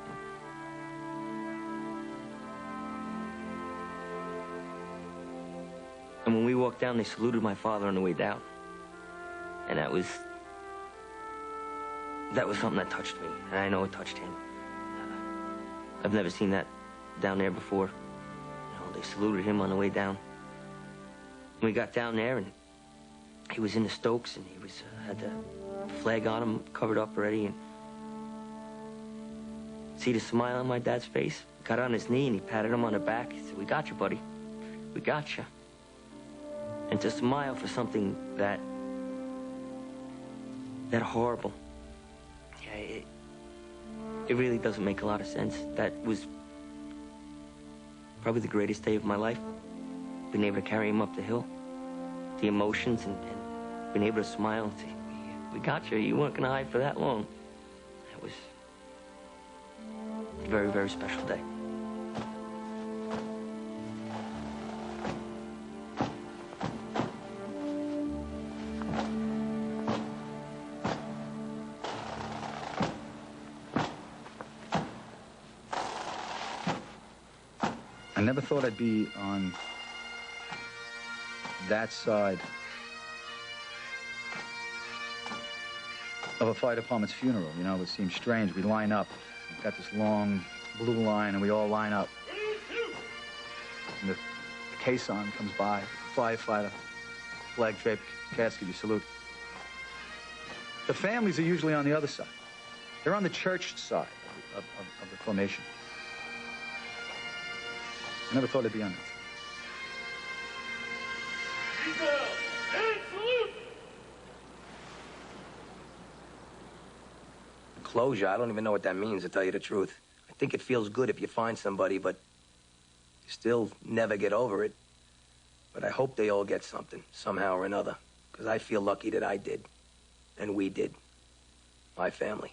And when we walked down, they saluted my father on the way down. And that was something that touched me. And I know it touched him. I've never seen that down there before. You know, they saluted him on the way down. We got down there and he was in the Stokes and he had the flag on him, covered up already, and see the smile on my dad's face? Got on his knee and he patted him on the back. He said, "We got you, buddy. We got you." And to smile for something that horrible, yeah, it really doesn't make a lot of sense. That was probably the greatest day of my life. Being able to carry him up the hill, the emotions, and being able to smile and say, "We got you. You weren't going to hide for that long." It was a very, very special day. I never thought I'd be on that side of a fire department's funeral. You know, it seems strange. We line up. We've got this long blue line, and we all line up. And the caisson comes by, firefighter, flag draped casket, you salute. The families are usually on the other side. They're on the church side of the formation. I never thought I'd be on that. Closure, I don't even know what that means, to tell you the truth. I think it feels good if you find somebody, but you still never get over it. But I hope they all get something, somehow or another, because I feel lucky that I did, and we did, my family.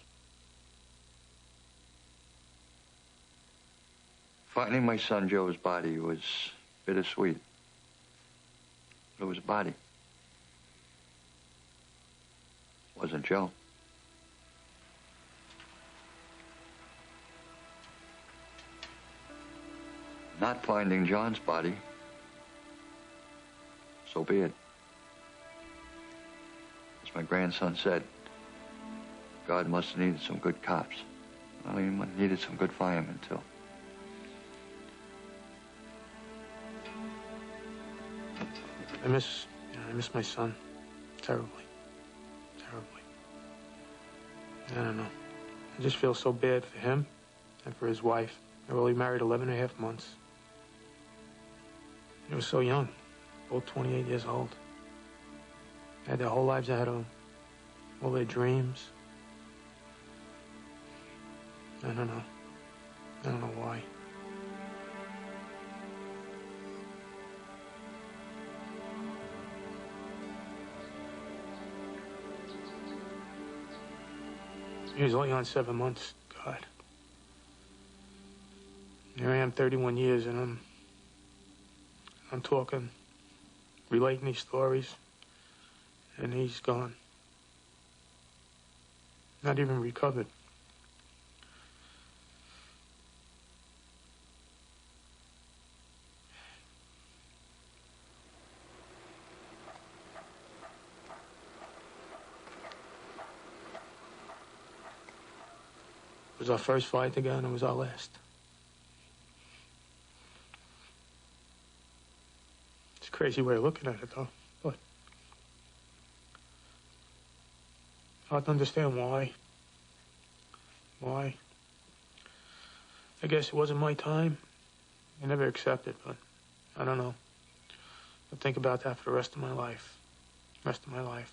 Finding my son Joe's body was bittersweet. It was a body. It wasn't Joe. Not finding John's body, so be it. As my grandson said, God must have needed some good cops. Well, he needed some good firemen, too. I miss my son terribly. Terribly. I don't know. I just feel so bad for him and for his wife. They were only married 11 and a half months. They were so young, both 28 years old. They had their whole lives ahead of them, all their dreams. I don't know. I don't know why. He was only on 7 months. God. Here I am, 31 years, and I'm talking, relating these stories, and he's gone. Not even recovered. It was our first fight together, and it was our last. It's a crazy way of looking at it, though. But hard to understand why. Why? I guess it wasn't my time. I never accepted, but I don't know. I'll think about that for the rest of my life. Rest of my life.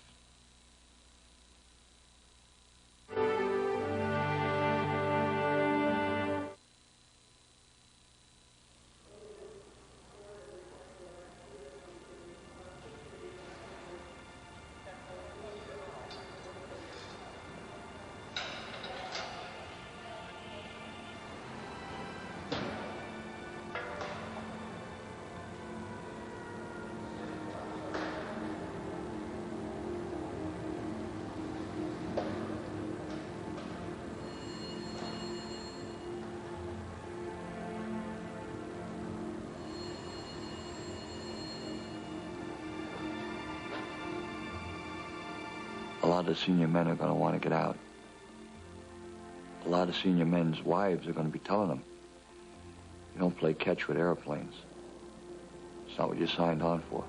A lot of senior men are going to want to get out. A lot of senior men's wives are going to be telling them, you don't play catch with airplanes. It's not what you signed on for.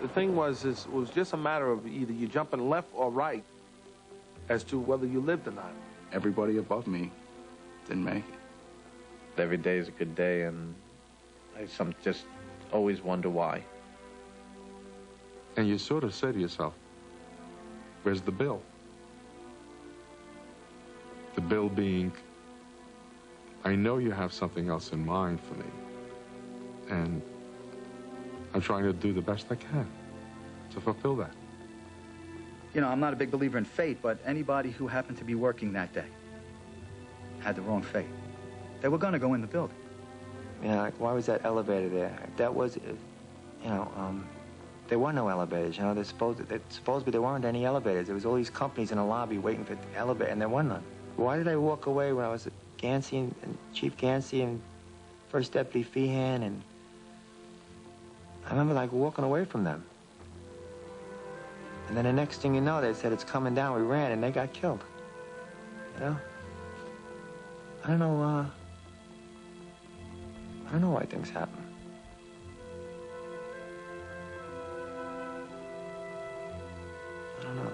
The thing was, it was just a matter of either you jumping left or right as to whether you lived or not. Everybody above me didn't make it. Every day is a good day, and I just always wonder why. And you sort of say to yourself, where's the bill? The bill being, I know you have something else in mind for me, and I'm trying to do the best I can to fulfill that. You know, I'm not a big believer in fate, but anybody who happened to be working that day had the wrong fate. They were going to go in the building. Yeah, like, why was that elevator there? That was, there were no elevators, you know. Supposedly there weren't any elevators. There was all these companies in the lobby waiting for the elevator, and there were none. Why did I walk away when I was at Gansey and Chief Gansey and First Deputy Feehan, and I remember, like, walking away from them. And then the next thing you know, they said, it's coming down. We ran, and they got killed. You know? I don't know why things happen. I don't know.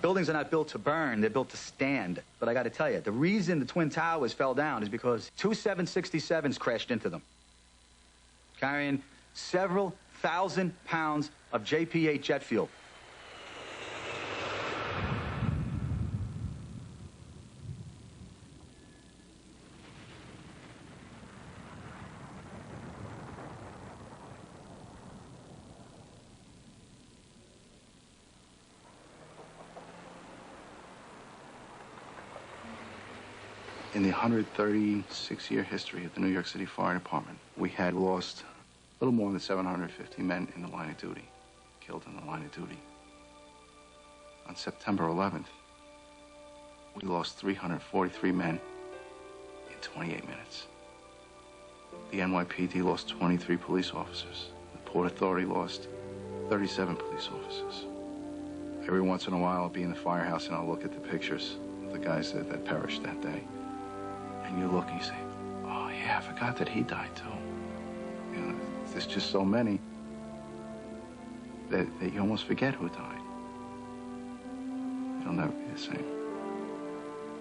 Buildings are not built to burn, they're built to stand. But I got to tell you, the reason the Twin Towers fell down is because two 767s crashed into them, carrying several thousand pounds of JP-8 jet fuel. In the 136-year history of the New York City Fire Department, we had lost a little more than 750 men in the line of duty, killed in the line of duty. On September 11th, we lost 343 men in 28 minutes. The NYPD lost 23 police officers. The Port Authority lost 37 police officers. Every once in a while, I'll be in the firehouse and I'll look at the pictures of the guys that perished that day. And you look and you say, oh, yeah, I forgot that he died, too. You know, there's just so many that you almost forget who died. It'll never be the same.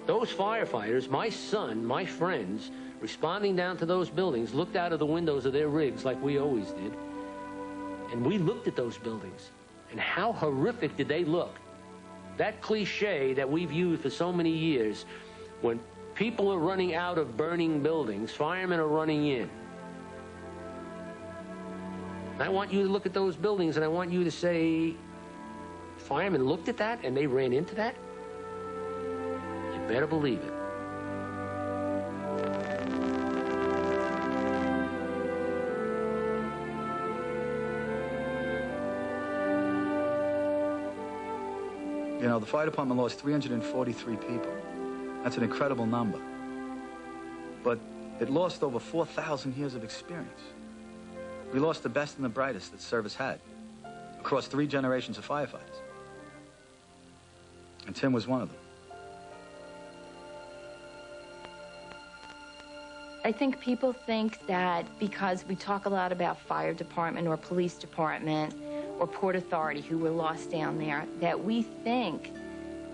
Those firefighters, my son, my friends, responding down to those buildings, looked out of the windows of their rigs like we always did. And we looked at those buildings. And how horrific did they look? That cliche that we've used for so many years, when people are running out of burning buildings, firemen are running in. I want you to look at those buildings and I want you to say, firemen looked at that and they ran into that? You better believe it. You know, the fire department lost 343 people. That's an incredible number. But it lost over 4,000 years of experience. We lost the best and the brightest that service had across 3 generations of firefighters. And Tim was one of them. I think people think that because we talk a lot about fire department or police department or Port Authority who were lost down there, that we think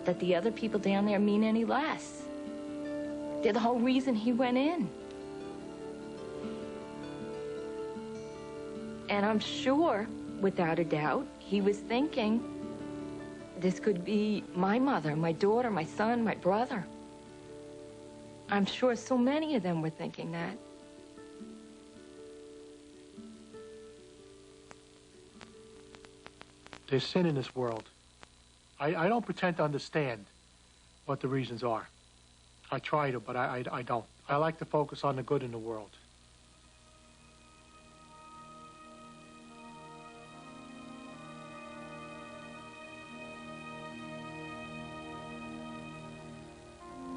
that the other people down there mean any less. They're the whole reason he went in. And I'm sure, without a doubt, he was thinking, this could be my mother, my daughter, my son, my brother. I'm sure so many of them were thinking that. There's sin in this world. I don't pretend to understand what the reasons are. I try to, but I don't. I like to focus on the good in the world.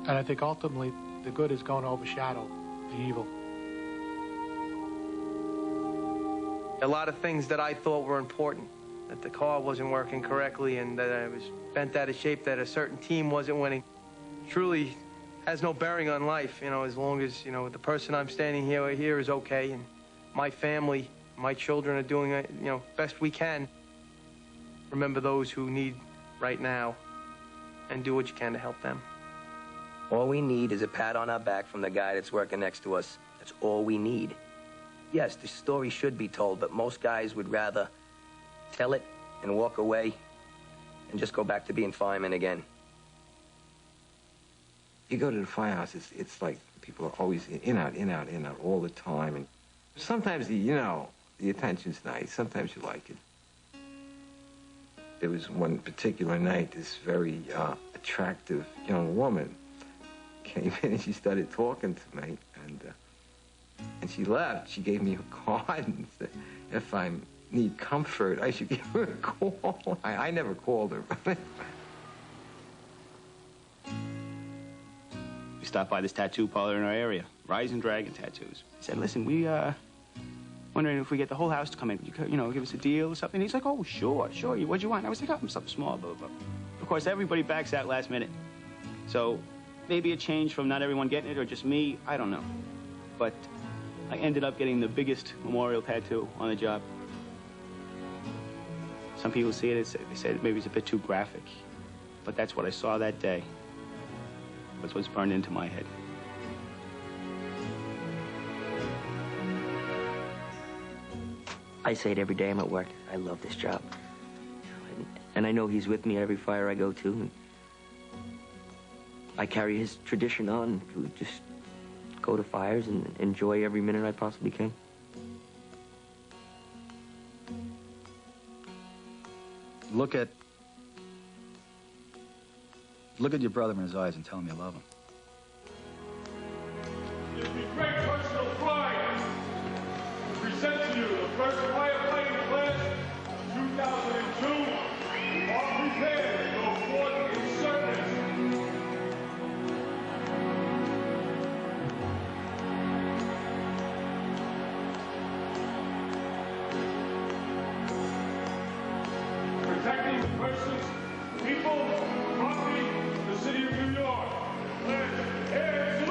And I think ultimately the good is going to overshadow the evil. A lot of things that I thought were important, that the car wasn't working correctly and that I was bent out of shape, that a certain team wasn't winning, truly has no bearing on life, you know, as long as, you know, the person I'm standing here is okay and my family, my children are doing, you know, best we can. Remember those who need right now and do what you can to help them. All we need is a pat on our back from the guy that's working next to us. That's all we need. Yes, the story should be told, but most guys would rather tell it and walk away and just go back to being firemen again. You go to the firehouse, it's like people are always in, out, all the time. And sometimes, you know, the attention's nice. Sometimes you like it. There was one particular night, this very attractive young woman came in and she started talking to me, and she left. She gave me a card and said, if I need comfort, I should give her a call. I never called her. We stopped by this tattoo parlor in our area, Rising Dragon Tattoos. He said, listen, we wondering if we get the whole house to come in. You know, give us a deal or something. He's like, oh, sure. What'd you want? I was like, oh, something small, blah, blah, blah. Of course, everybody backs out last minute. So maybe a change from not everyone getting it or just me, I don't know. But I ended up getting the biggest memorial tattoo on the job. Some people see it, they said maybe it's a bit too graphic. But that's what I saw that day. That's what's burned into my head. I say it every day I'm at work. I love this job. And I know he's with me at every fire I go to. And I carry his tradition on to just go to fires and enjoy every minute I possibly can. Look at your brother in his eyes and tell him you love him. It gives me great personal pride to present to you the first firefighting class of 2002. Are prepared to go forth in service. Protecting the persons, people, property, the city of New York. Pledge,